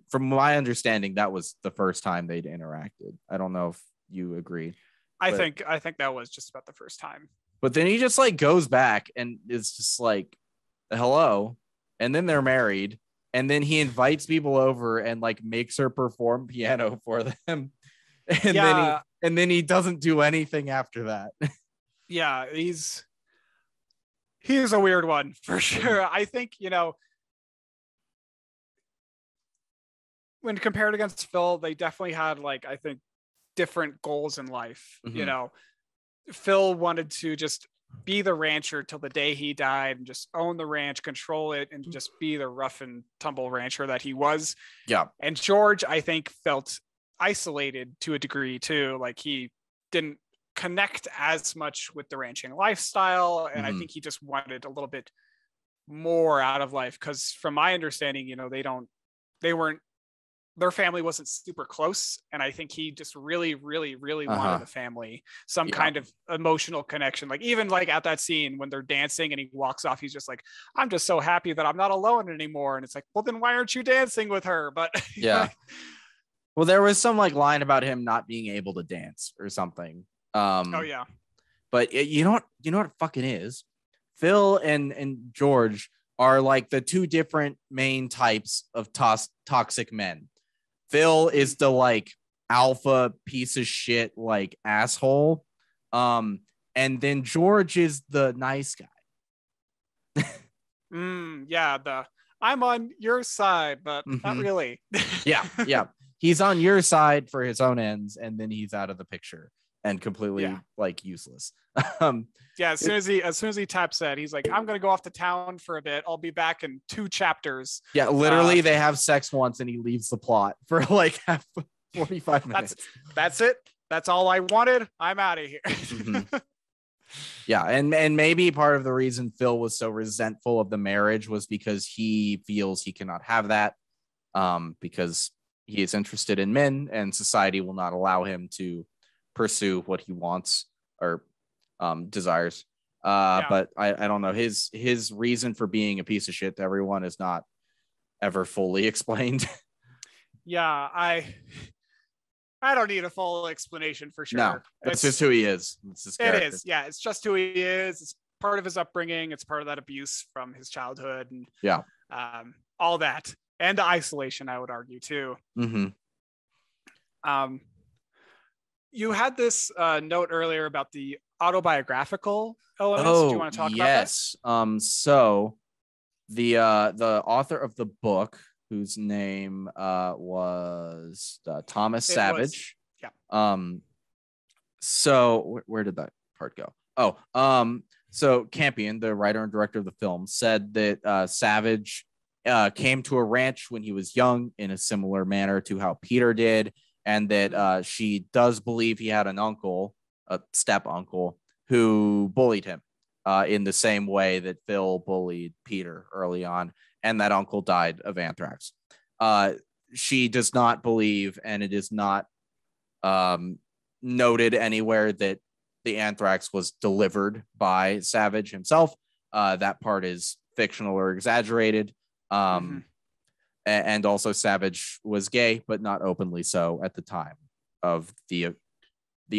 from my understanding, that was the first time they'd interacted. I don't know if you agree. I think that was just about the first time. But then he just like goes back and it's just like, hello. And then they're married. And then he invites people over and like makes her perform piano for them. And then he doesn't do anything after that. Yeah, he's a weird one for sure. I think, you know, when compared against Phil, they definitely had like, I think, different goals in life. You know, Phil wanted to just be the rancher till the day he died and just own the ranch, control it, and just be the rough and tumble rancher that he was. Yeah. And George, I think, felt isolated to a degree too. Like he didn't connect as much with the ranching lifestyle. And I think he just wanted a little bit more out of life. Cause from my understanding, you know, their family wasn't super close. And I think he just really, really, really wanted a family, some kind of emotional connection. Like even like at that scene when they're dancing and he walks off, he's just like, I'm just so happy that I'm not alone anymore. And it's like, well, then why aren't you dancing with her? But yeah. Well, there was some like line about him not being able to dance or something. Oh yeah. But you know what it fucking is? Phil and George are like the two different main types of toxic men. Phil is the like alpha piece of shit, like asshole. And then George is the nice guy. Yeah, I'm on your side, but not really. Yeah. He's on your side for his own ends, and then he's out of the picture and completely like useless. Yeah, as soon as he taps that, he's like, I'm gonna go off to town for a bit. I'll be back in 2 chapters. Yeah, literally, they have sex once, and he leaves the plot for like 45 minutes. That's it. That's all I wanted. I'm out of here. Yeah, and maybe part of the reason Phil was so resentful of the marriage was because he feels he cannot have that, because he is interested in men, and society will not allow him to pursue what he wants or desires. But I don't know, his reason for being a piece of shit to everyone is not ever fully explained. Yeah, I don't need a full explanation for sure. No, that's just who he is. It is. Yeah, it's just who he is. It's part of his upbringing. It's part of that abuse from his childhood, and all that, and the isolation, I would argue too. You had this note earlier about the autobiographical elements. Do you want to talk about that? Yes. So the author of the book, whose name was Thomas Savage. So where did that part go? So Campion, the writer and director of the film, said that Savage came to a ranch when he was young in a similar manner to how Peter did, and that she does believe he had an uncle, a step uncle, who bullied him in the same way that Phil bullied Peter early on, and that uncle died of anthrax. She does not believe, and it is not noted anywhere, that the anthrax was delivered by Savage himself. That part is fictional or exaggerated. And also Savage was gay, but not openly so at the time of the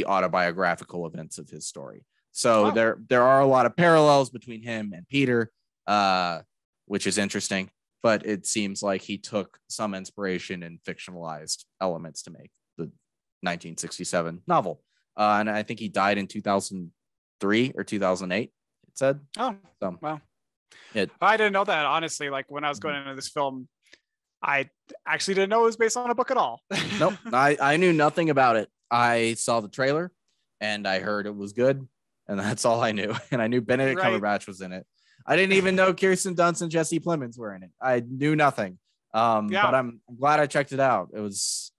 autobiographical events of his story. So there are a lot of parallels between him and Peter, which is interesting, but it seems like he took some inspiration in fictionalized elements to make the 1967 novel. And I think he died in 2003 or 2008, it said. Oh, so, wow. I didn't know that, honestly. Like, when I was going into this film, I actually didn't know it was based on a book at all. Nope. I knew nothing about it. I saw the trailer and I heard it was good, and that's all I knew. And I knew Benedict Cumberbatch was in it. I didn't even know Kirsten Dunst and Jesse Plemons were in it. I knew nothing. But I'm glad I checked it out. It was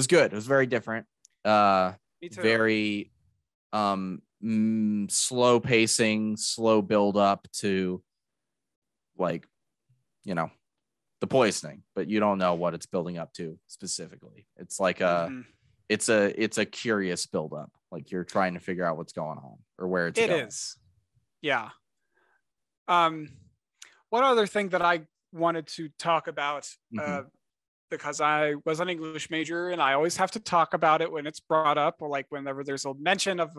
good. It was very different. Me too. Very slow pacing, slow build up to, like, you know, the poisoning, but you don't know what it's building up to specifically. It's like it's a curious build up. Like, you're trying to figure out what's going on or where it's going. It is. Yeah. One other thing that I wanted to talk about, because I was an English major and I always have to talk about it when it's brought up, or like whenever there's a mention of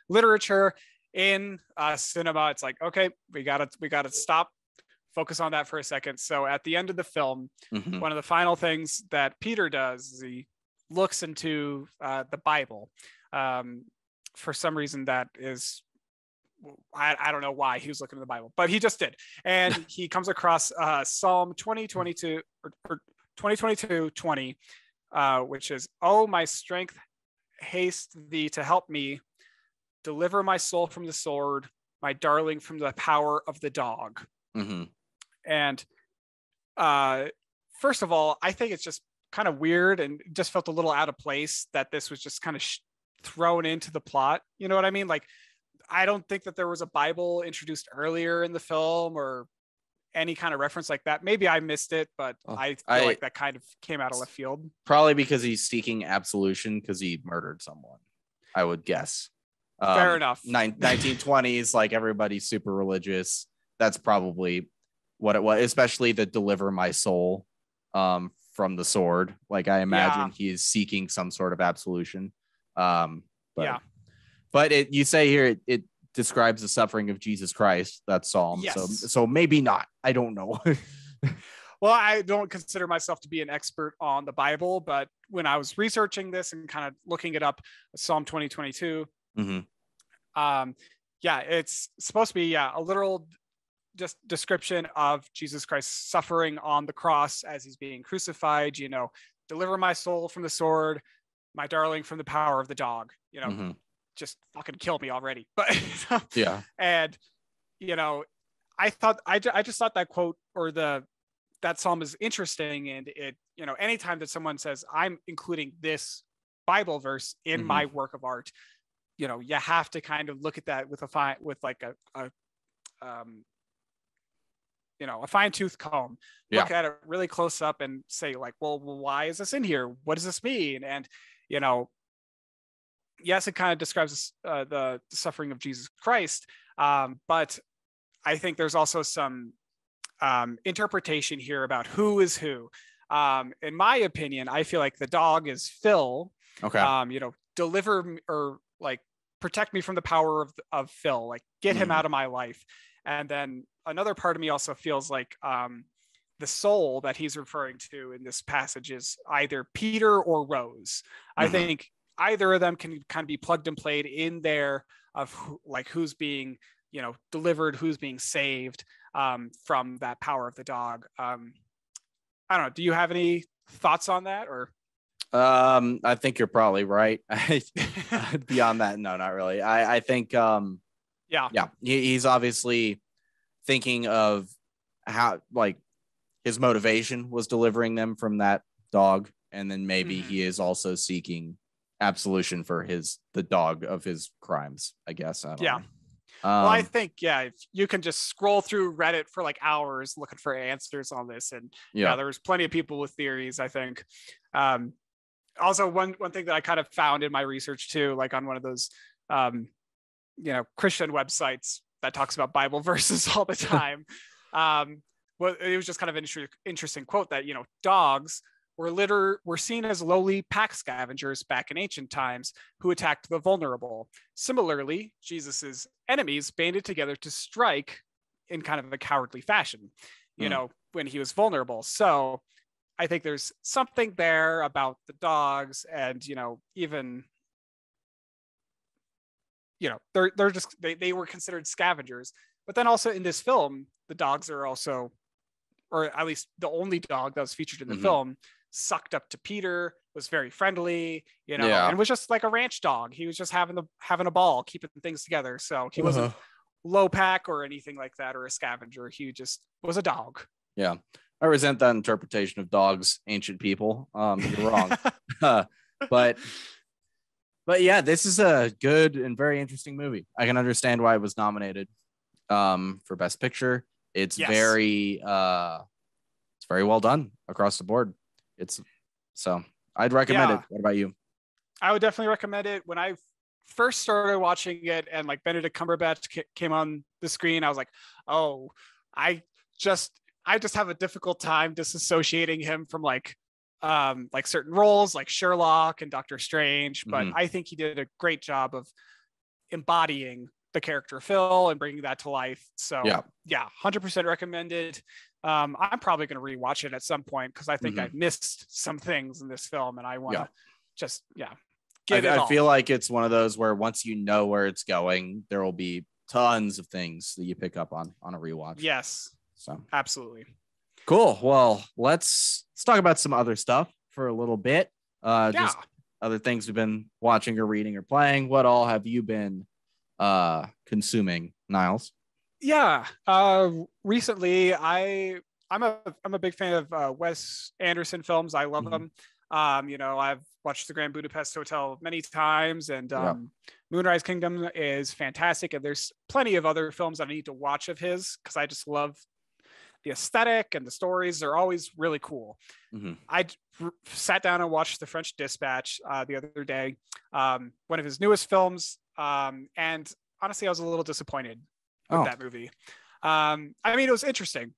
literature in cinema, it's like, okay, we gotta stop, focus on that for a second. So at the end of the film, one of the final things that Peter does is he looks into the Bible. For some reason, that is, I don't know why he was looking at the Bible, but he just did. And he comes across Psalm 2022 or 20, which is, "Oh, my strength, haste thee to help me. Deliver my soul from the sword, my darling from the power of the dog." And first of all, I think it's just kind of weird and just felt a little out of place that this was just kind of thrown into the plot. You know what I mean? Like, I don't think that there was a Bible introduced earlier in the film or any kind of reference like that. Maybe I missed it, but I feel like that kind of came out of left field. Probably because he's seeking absolution because he murdered someone, I would guess. Fair enough. 1920s, like, everybody's super religious. That's probably what it was, especially the "deliver my soul" from the sword. Like, I imagine he is seeking some sort of absolution. But you say here it describes the suffering of Jesus Christ, that psalm. Yes. So maybe not. I don't know. Well, I don't consider myself to be an expert on the Bible, but when I was researching this and kind of looking it up, Psalm 2022, it's supposed to be a literal just description of Jesus Christ suffering on the cross as he's being crucified, deliver my soul from the sword, my darling from the power of the dog, just fucking kill me already. But yeah. And, I just thought that quote or that psalm is interesting. And it, anytime that someone says, I'm including this Bible verse in my work of art, you have to kind of look at that with a fine-tooth comb, look at it really close up and say like, well, why is this in here? What does this mean? And, yes, it kind of describes the suffering of Jesus Christ. But I think there's also some interpretation here about who is who. In my opinion, I feel like the dog is Phil. Okay. Deliver or like protect me from the power of Phil, like get him out of my life. And then another part of me also feels like the soul that he's referring to in this passage is either Peter or Rose. I think either of them can kind of be plugged and played in there of who's being, delivered, who's being saved from that power of the dog. I don't know. Do you have any thoughts on that or? I think you're probably right. Beyond that, no, not really. I think, he's obviously thinking of how, like, his motivation was delivering them from that dog, and then maybe he is also seeking absolution for the dog of his crimes, I guess. I don't know. Well, I think, if you can just scroll through Reddit for like hours looking for answers on this. And there was plenty of people with theories, I think. Also, one thing that I kind of found in my research too, like on one of those, Christian websites that talks about Bible verses all the time. Well, it was just kind of an interesting quote that, dogs were seen as lowly pack scavengers back in ancient times who attacked the vulnerable. Similarly, Jesus's enemies banded together to strike in kind of a cowardly fashion, when he was vulnerable. So I think there's something there about the dogs and, even, they're just, they were considered scavengers. But then also in this film, the dogs are also, or at least the only dog that was featured in the film, sucked up to Peter, was very friendly, and was just like a ranch dog. He was just having a ball, keeping things together. So he wasn't low pack or anything like that, or a scavenger. He just was a dog. Yeah. I resent that interpretation of dogs, ancient people. You're wrong. But yeah, this is a good and very interesting movie. I can understand why it was nominated for Best Picture. It's very well done across the board. So I'd recommend it. What about you? I would definitely recommend it. When I first started watching it and like Benedict Cumberbatch came on the screen, I was like, oh, I just have a difficult time disassociating him from like certain roles like Sherlock and Doctor Strange. But I think he did a great job of embodying the character Phil and bringing that to life. So 100% recommended. I'm probably going to rewatch it at some point because I think I missed some things in this film and I want to just I feel like it's one of those where once you know where it's going, there will be tons of things that you pick up on a rewatch. Yes. So absolutely. Cool. Well, let's talk about some other stuff for a little bit. Just other things we've been watching or reading or playing. What all have you been consuming, Niles? Recently I'm a big fan of Wes Anderson films. I love them. I've watched The Grand Budapest Hotel many times, and Moonrise Kingdom is fantastic. And there's plenty of other films that I need to watch of his because I just love the aesthetic and the stories. They're always really cool. I sat down and watched The French Dispatch the other day, one of his newest films, and honestly, I was a little disappointed with that movie. I mean, it was interesting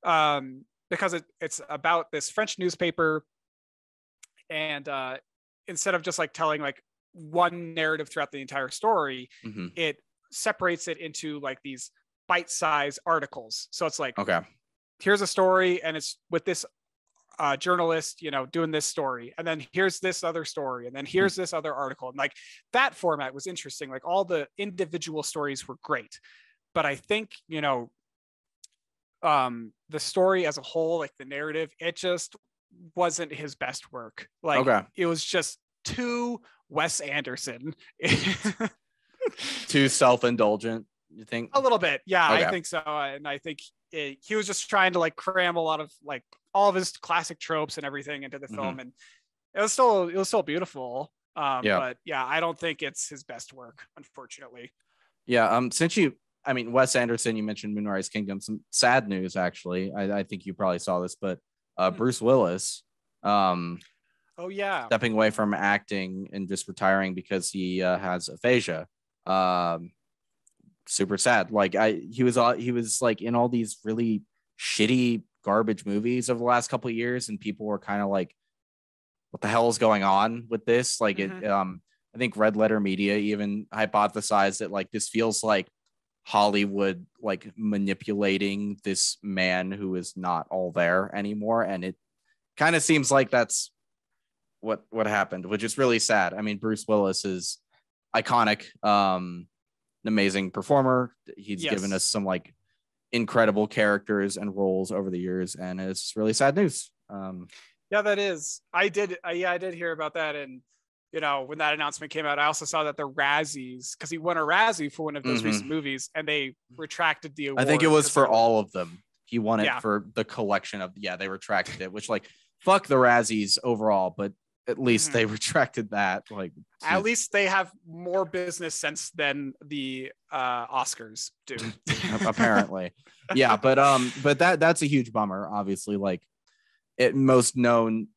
because it's about this French newspaper, and instead of just like telling like one narrative throughout the entire story, it separates it into like these bite-sized articles. So it's like, here's a story, and it's with this journalist, doing this story, and then here's this other story, and then here's this other article. And like that format was interesting. Like all the individual stories were great. But I think, the story as a whole, like the narrative, it just wasn't his best work. Like Okay. it was just too Wes Anderson. Too self-indulgent, you think? A little bit, yeah, Okay. I think so. And I think he was just trying to like cram a lot of like all of his classic tropes and everything into the film, and it was still beautiful. But yeah, I don't think it's his best work, unfortunately. Yeah. Wes Anderson, you mentioned Moonrise Kingdom. Some sad news, actually. I think you probably saw this, but Bruce Willis, Oh yeah. stepping away from acting and just retiring because he has aphasia. Super sad. Like he was like in all these really shitty garbage movies over the last couple of years, and people were kind of like, what the hell is going on with this? Like it I think Red Letter Media even hypothesized that like this feels like Hollywood like manipulating this man who is not all there anymore, and it kind of seems like that's what happened, which is really sad. I mean, Bruce Willis is iconic, an amazing performer. He's given us some like incredible characters and roles over the years, and it's really sad news. Yeah, that is. I did hear about that, and when that announcement came out, I also saw that the Razzies, because he won a Razzie for one of those recent movies, and they retracted the award. I think it was for all of them. He won it for the collection of. Yeah, they retracted it, which like fuck the Razzies overall, but at least they retracted that. Like at least they have more business sense than the Oscars do. Apparently. Yeah, but that's a huge bummer. Obviously, like it most known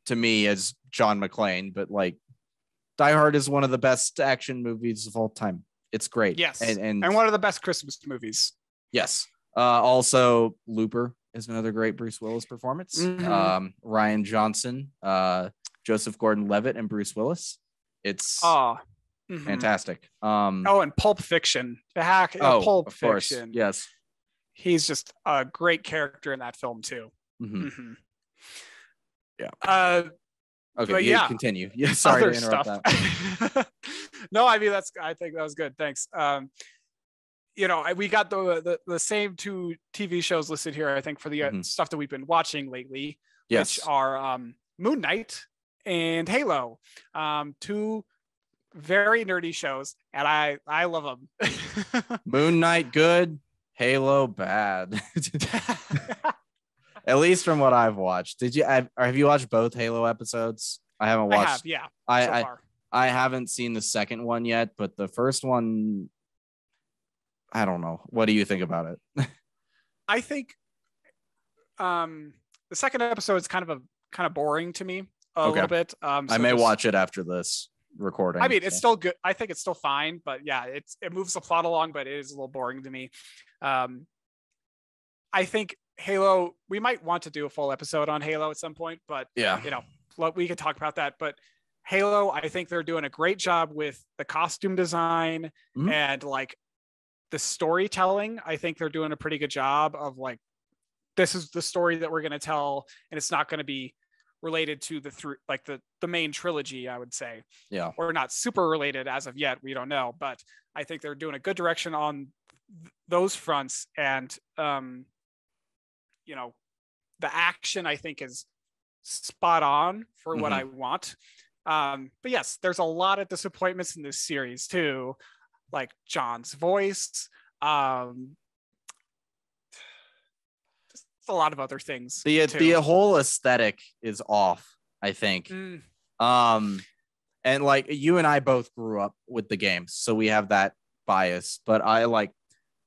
to me as John McClane, but like Die Hard is one of the best action movies of all time. It's great. Yes, and one of the best Christmas movies. Yes. Also, Looper is another great Bruce Willis performance. Ryan Johnson, Joseph Gordon-Levitt, and Bruce Willis. It's fantastic. And Pulp Fiction. Pulp Fiction. Course. Yes. He's just a great character in that film too. Yeah. Okay. Continue. Yeah. Sorry to interrupt that. No, I mean I think that was good. Thanks. We got the same two TV shows listed here, I think, for the stuff that we've been watching lately, which are Moon Knight and Halo. Two very nerdy shows, and I love them. Moon Knight good, Halo bad. At least from what I've watched. Have you watched both Halo episodes? I haven't watched. I have, yeah. So far. I haven't seen the second one yet, but the first one, I don't know. What do you think about it? I think the second episode is kind of boring to me a little bit. I may watch it after this recording. I mean, it's still good. I think it's still fine, but yeah, it moves the plot along, but it is a little boring to me. I think Halo, we might want to do a full episode on Halo at some point, but we could talk about that. But Halo, I think they're doing a great job with the costume design and like the storytelling. I think they're doing a pretty good job of like, this is the story that we're going to tell, and it's not going to be related to the main trilogy, I would say. Yeah. Or not super related as of yet. We don't know, but I think they're doing a good direction on those fronts. And, the action, I think, is spot on for what I want. But yes, there's a lot of disappointments in this series too, like John's voice, just a lot of other things. The whole aesthetic is off, I think. And like you and I both grew up with the games, so we have that bias. But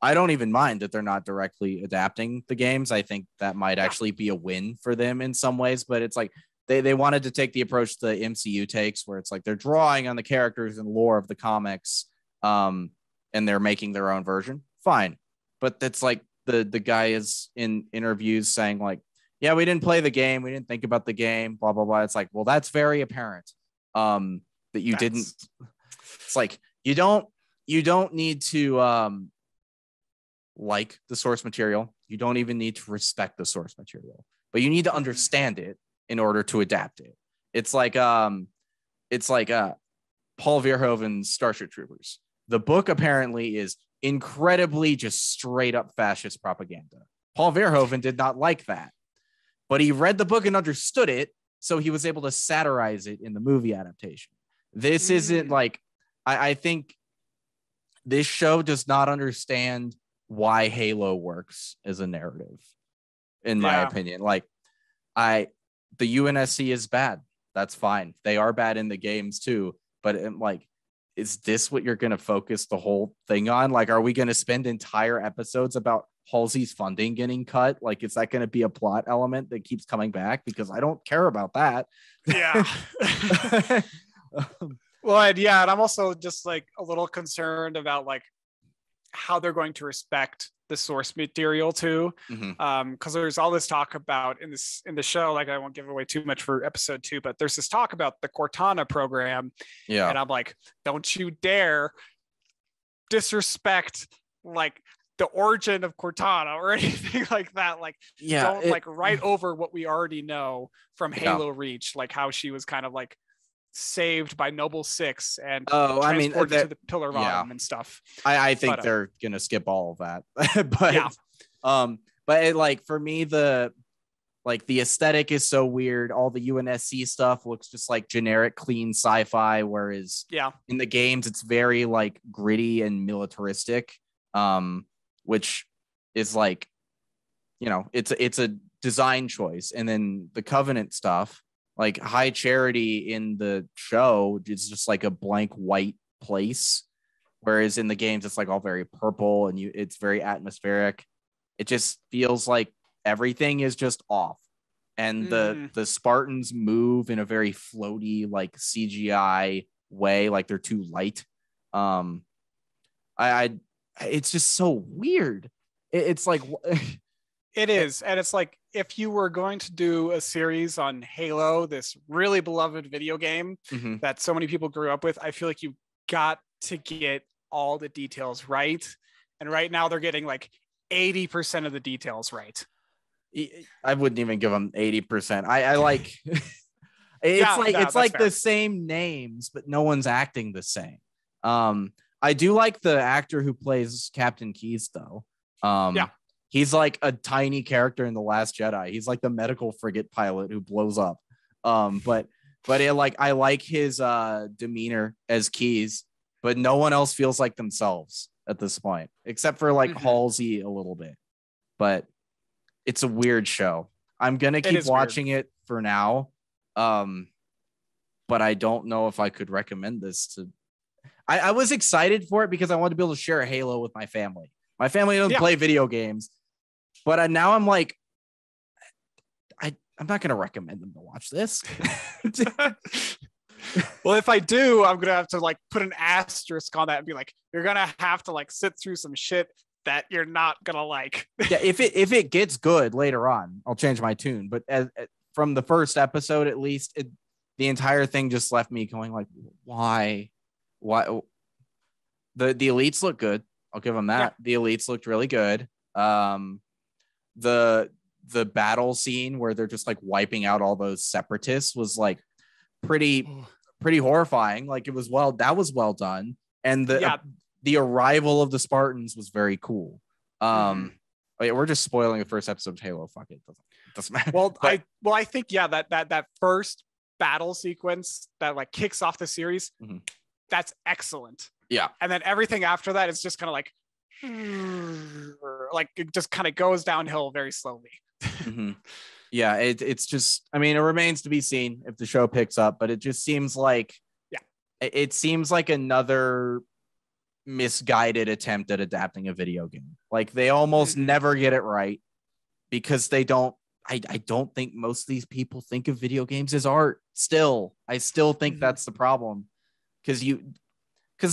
I don't even mind that they're not directly adapting the games. I think that might actually be a win for them in some ways. But it's like they wanted to take the approach the MCU takes, where it's like they're drawing on the characters and lore of the comics, and they're making their own version. Fine, but that's like the guy is in interviews saying like, yeah, we didn't play the game, we didn't think about the game, blah blah blah. It's like, well, that's very apparent that you didn't. It's like you don't need to like the source material. You don't even need to respect the source material, but you need to understand it in order to adapt it. It's like Paul Verhoeven's Starship Troopers. The book apparently is incredibly just straight up fascist propaganda. Paul Verhoeven did not like that, but he read the book and understood it, so he was able to satirize it in the movie adaptation. This isn't like, I think this show does not understand why Halo works as a narrative, in my opinion. Like, the UNSC is bad. That's fine. They are bad in the games too, but like, is this what you're going to focus the whole thing on? Like, are we going to spend entire episodes about Halsey's funding getting cut? Like, is that going to be a plot element that keeps coming back? Because I don't care about that. Yeah. Well, and I'm also just like a little concerned about like how they're going to respect the source material too, because there's all this talk about in the show, like I won't give away too much for episode 2, but there's this talk about the Cortana program, and I'm like, don't you dare disrespect like the origin of Cortana or anything like that. Like, don't like write over what we already know from Halo Reach, like how she was kind of like saved by Noble 6 and transported to the Pillar Bottom and stuff. I think they're gonna skip all of that. But it, like, for me, the aesthetic is so weird. All the UNSC stuff looks just like generic clean sci-fi, whereas in the games it's very like gritty and militaristic, which is like, you know, it's a design choice. And then the Covenant stuff, like High Charity in the show, is just like a blank white place, whereas in the games it's like all very purple and it's very atmospheric. It just feels like everything is just off, and the Spartans move in a very floaty, like CGI way, like they're too light. It's just so weird. It's like it is, and it's like, if you were going to do a series on Halo, this really beloved video game that so many people grew up with, I feel like you got to get all the details right. And right now they're getting like 80% of the details right. I wouldn't even give them 80%. I like it's like the same names, but no one's acting the same. I do like the actor who plays Captain Keyes though. He's like a tiny character in The Last Jedi. He's like the medical frigate pilot who blows up. But I like his demeanor as Keyes, but no one else feels like themselves at this point, except for like Halsey a little bit. But it's a weird show. I'm gonna keep watching it for now. But I don't know if I could recommend this to. I was excited for it because I wanted to be able to share Halo with my family. My family doesn't play video games. But now I'm like, I'm not going to recommend them to watch this. Well, if I do, I'm going to have to like put an asterisk on that and be like, you're going to have to like sit through some shit that you're not going to like. If it gets good later on, I'll change my tune. But from the first episode, at least, the entire thing just left me going like, why? The elites look good. I'll give them that. The elites looked really good. The battle scene where they're just like wiping out all those separatists was like pretty horrifying. Like it was that was well done. And the arrival of the Spartans was very cool. We're just spoiling the first episode of Halo. Fuck it. Doesn't matter. Well, I think that first battle sequence that like kicks off the series, that's excellent. Yeah. And then everything after that is just kind of like it just kind of goes downhill very slowly. Yeah, it's just, I mean, it remains to be seen if the show picks up, but it just seems like it seems like another misguided attempt at adapting a video game. Like they almost never get it right because they don't. I don't think most of these people think of video games as art. I still think that's the problem, because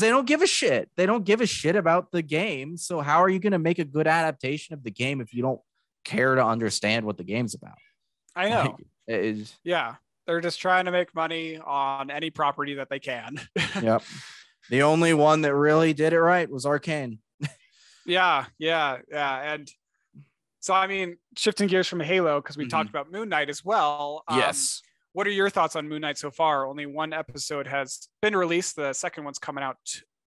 they don't give a shit. They don't give a shit about the game. So how are you going to make a good adaptation of the game if you don't care to understand what the game's about? I know. Like, they're just trying to make money on any property that they can. Yep. The only one that really did it right was Arcane. Yeah. And so, I mean, shifting gears from Halo, because we talked about Moon Knight as well. Yes. What are your thoughts on Moon Knight so far? Only one episode has been released. The second one's coming out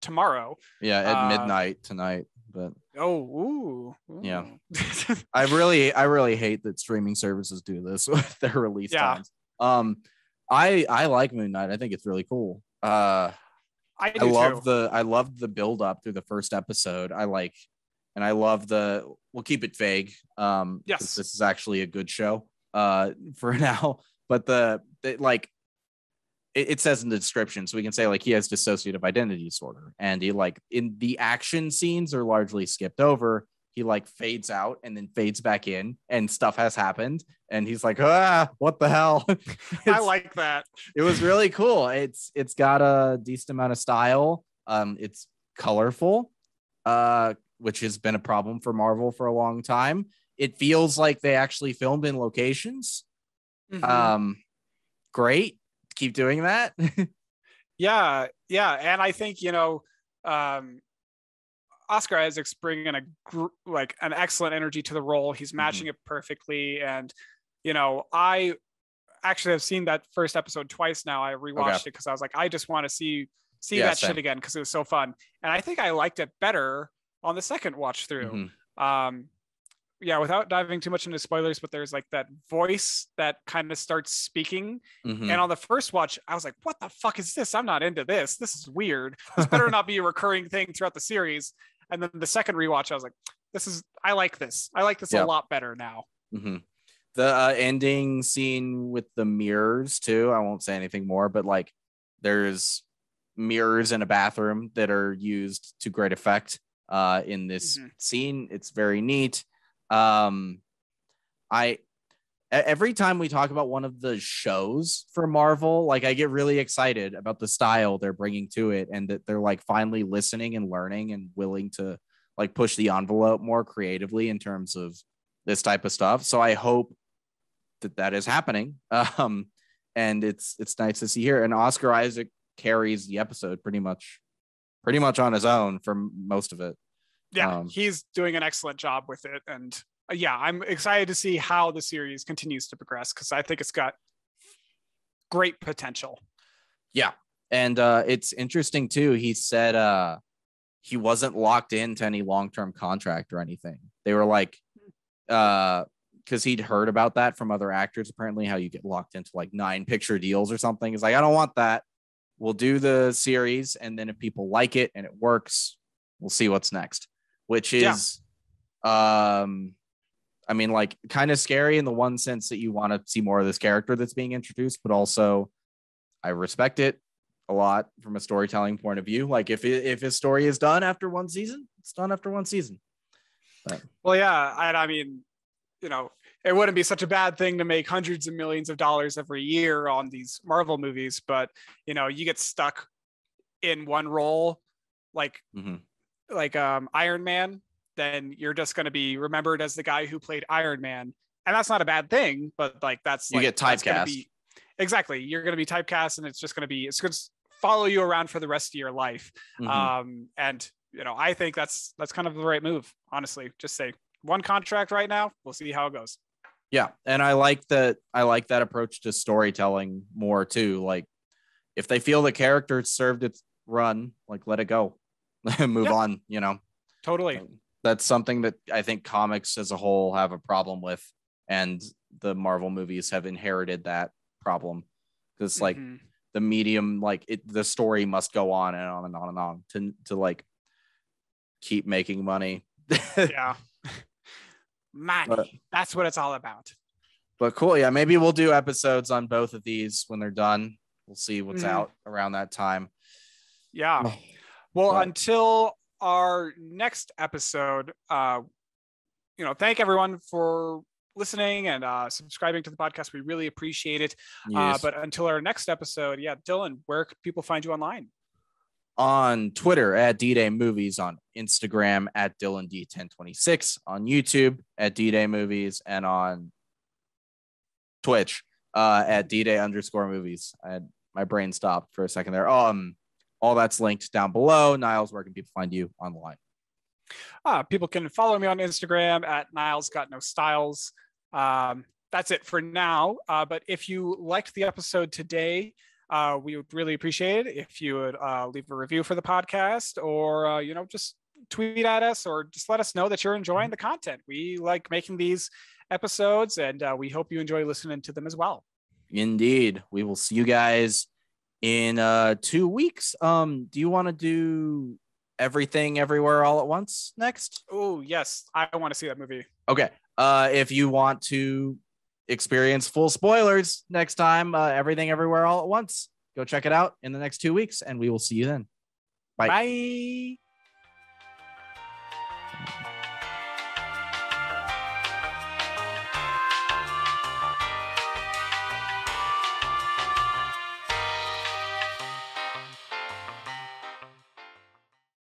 tomorrow. Yeah, at midnight tonight. But Ooh. Yeah. I really hate that streaming services do this with their release times. I like Moon Knight. I think it's really cool. I love the build up through the first episode. I love we'll keep it vague. Yes. This is actually a good show for now. But it says in the description, so we can say like he has dissociative identity disorder, and he like in the action scenes are largely skipped over. He like fades out and then fades back in, and stuff has happened, and he's like, what the hell? I like that. It was really cool. It's got a decent amount of style. It's colorful, which has been a problem for Marvel for a long time. It feels like they actually filmed in locations. Mm-hmm. Great. Keep doing that. Yeah. And I think, Oscar Isaac's bringing an excellent energy to the role. He's matching it perfectly. And, I actually have seen that first episode twice now. I rewatched it because I was like, I just want to see that shit again because it was so fun. And I think I liked it better on the second watch through. Without diving too much into spoilers, but there's like that voice that kind of starts speaking. And on the first watch, I was like, what the fuck is this? I'm not into this. This is weird. This better not be a recurring thing throughout the series. And then the second rewatch, I was like, I like this. I like this a lot better now. The ending scene with the mirrors too. I won't say anything more, but like there's mirrors in a bathroom that are used to great effect in this scene. It's very neat. Every time we talk about one of the shows for Marvel, like I get really excited about the style they're bringing to it, and that they're like finally listening and learning and willing to like push the envelope more creatively in terms of this type of stuff. So I hope that is happening. And it's nice to see here. And Oscar Isaac carries the episode pretty much on his own for most of it. Yeah, he's doing an excellent job with it. And I'm excited to see how the series continues to progress because I think it's got great potential. Yeah. And it's interesting too. He said he wasn't locked into any long-term contract or anything. They were like, because he'd heard about that from other actors, apparently, how you get locked into like 9-picture deals or something. He's like, I don't want that. We'll do the series, and then if people like it and it works, we'll see what's next. Which is, I mean, like kind of scary in the one sense that you want to see more of this character that's being introduced, but also I respect it a lot from a storytelling point of view. Like if his story is done after one season, it's done after one season. But. Well, yeah, I mean, it wouldn't be such a bad thing to make hundreds of millions of dollars every year on these Marvel movies, but you get stuck in one role, like Iron Man, then you're just going to be remembered as the guy who played Iron Man, and that's not a bad thing. But like you get typecast. Exactly, you're going to be typecast, and it's going to follow you around for the rest of your life. And I think that's kind of the right move. Honestly, just say one contract right now. We'll see how it goes. Yeah, and I like that approach to storytelling more too. Like if they feel the character served its run, like let it go. Move on, Totally. That's something that I think comics as a whole have a problem with, and the Marvel movies have inherited that problem because like the medium, like the story must go on and on and on and on to like keep making money. Yeah. Money. That's what it's all about. But cool. Yeah, maybe we'll do episodes on both of these when they're done. We'll see what's out around that time. Yeah. Well, until our next episode, thank everyone for listening and subscribing to the podcast. We really appreciate it. Yes. But until our next episode, Dylan, where can people find you online? On Twitter at D-Day Movies, on Instagram at DylanD1026, on YouTube at D-Day Movies, and on Twitch at D-Day_movies. My brain stopped for a second there. All that's linked down below. Niles, where can people find you online? People can follow me on Instagram at Niles Got No Styles. That's it for now. But if you liked the episode today, we would really appreciate it if you would leave a review for the podcast, or just tweet at us or just let us know that you're enjoying the content. We like making these episodes, and we hope you enjoy listening to them as well. Indeed. We will see you guys in 2 weeks. Do you want to do Everything Everywhere All at Once next? Oh, yes. I want to see that movie. Okay. If you want to experience full spoilers next time, Everything Everywhere All at Once, go check it out in the next 2 weeks, and we will see you then. Bye. Bye.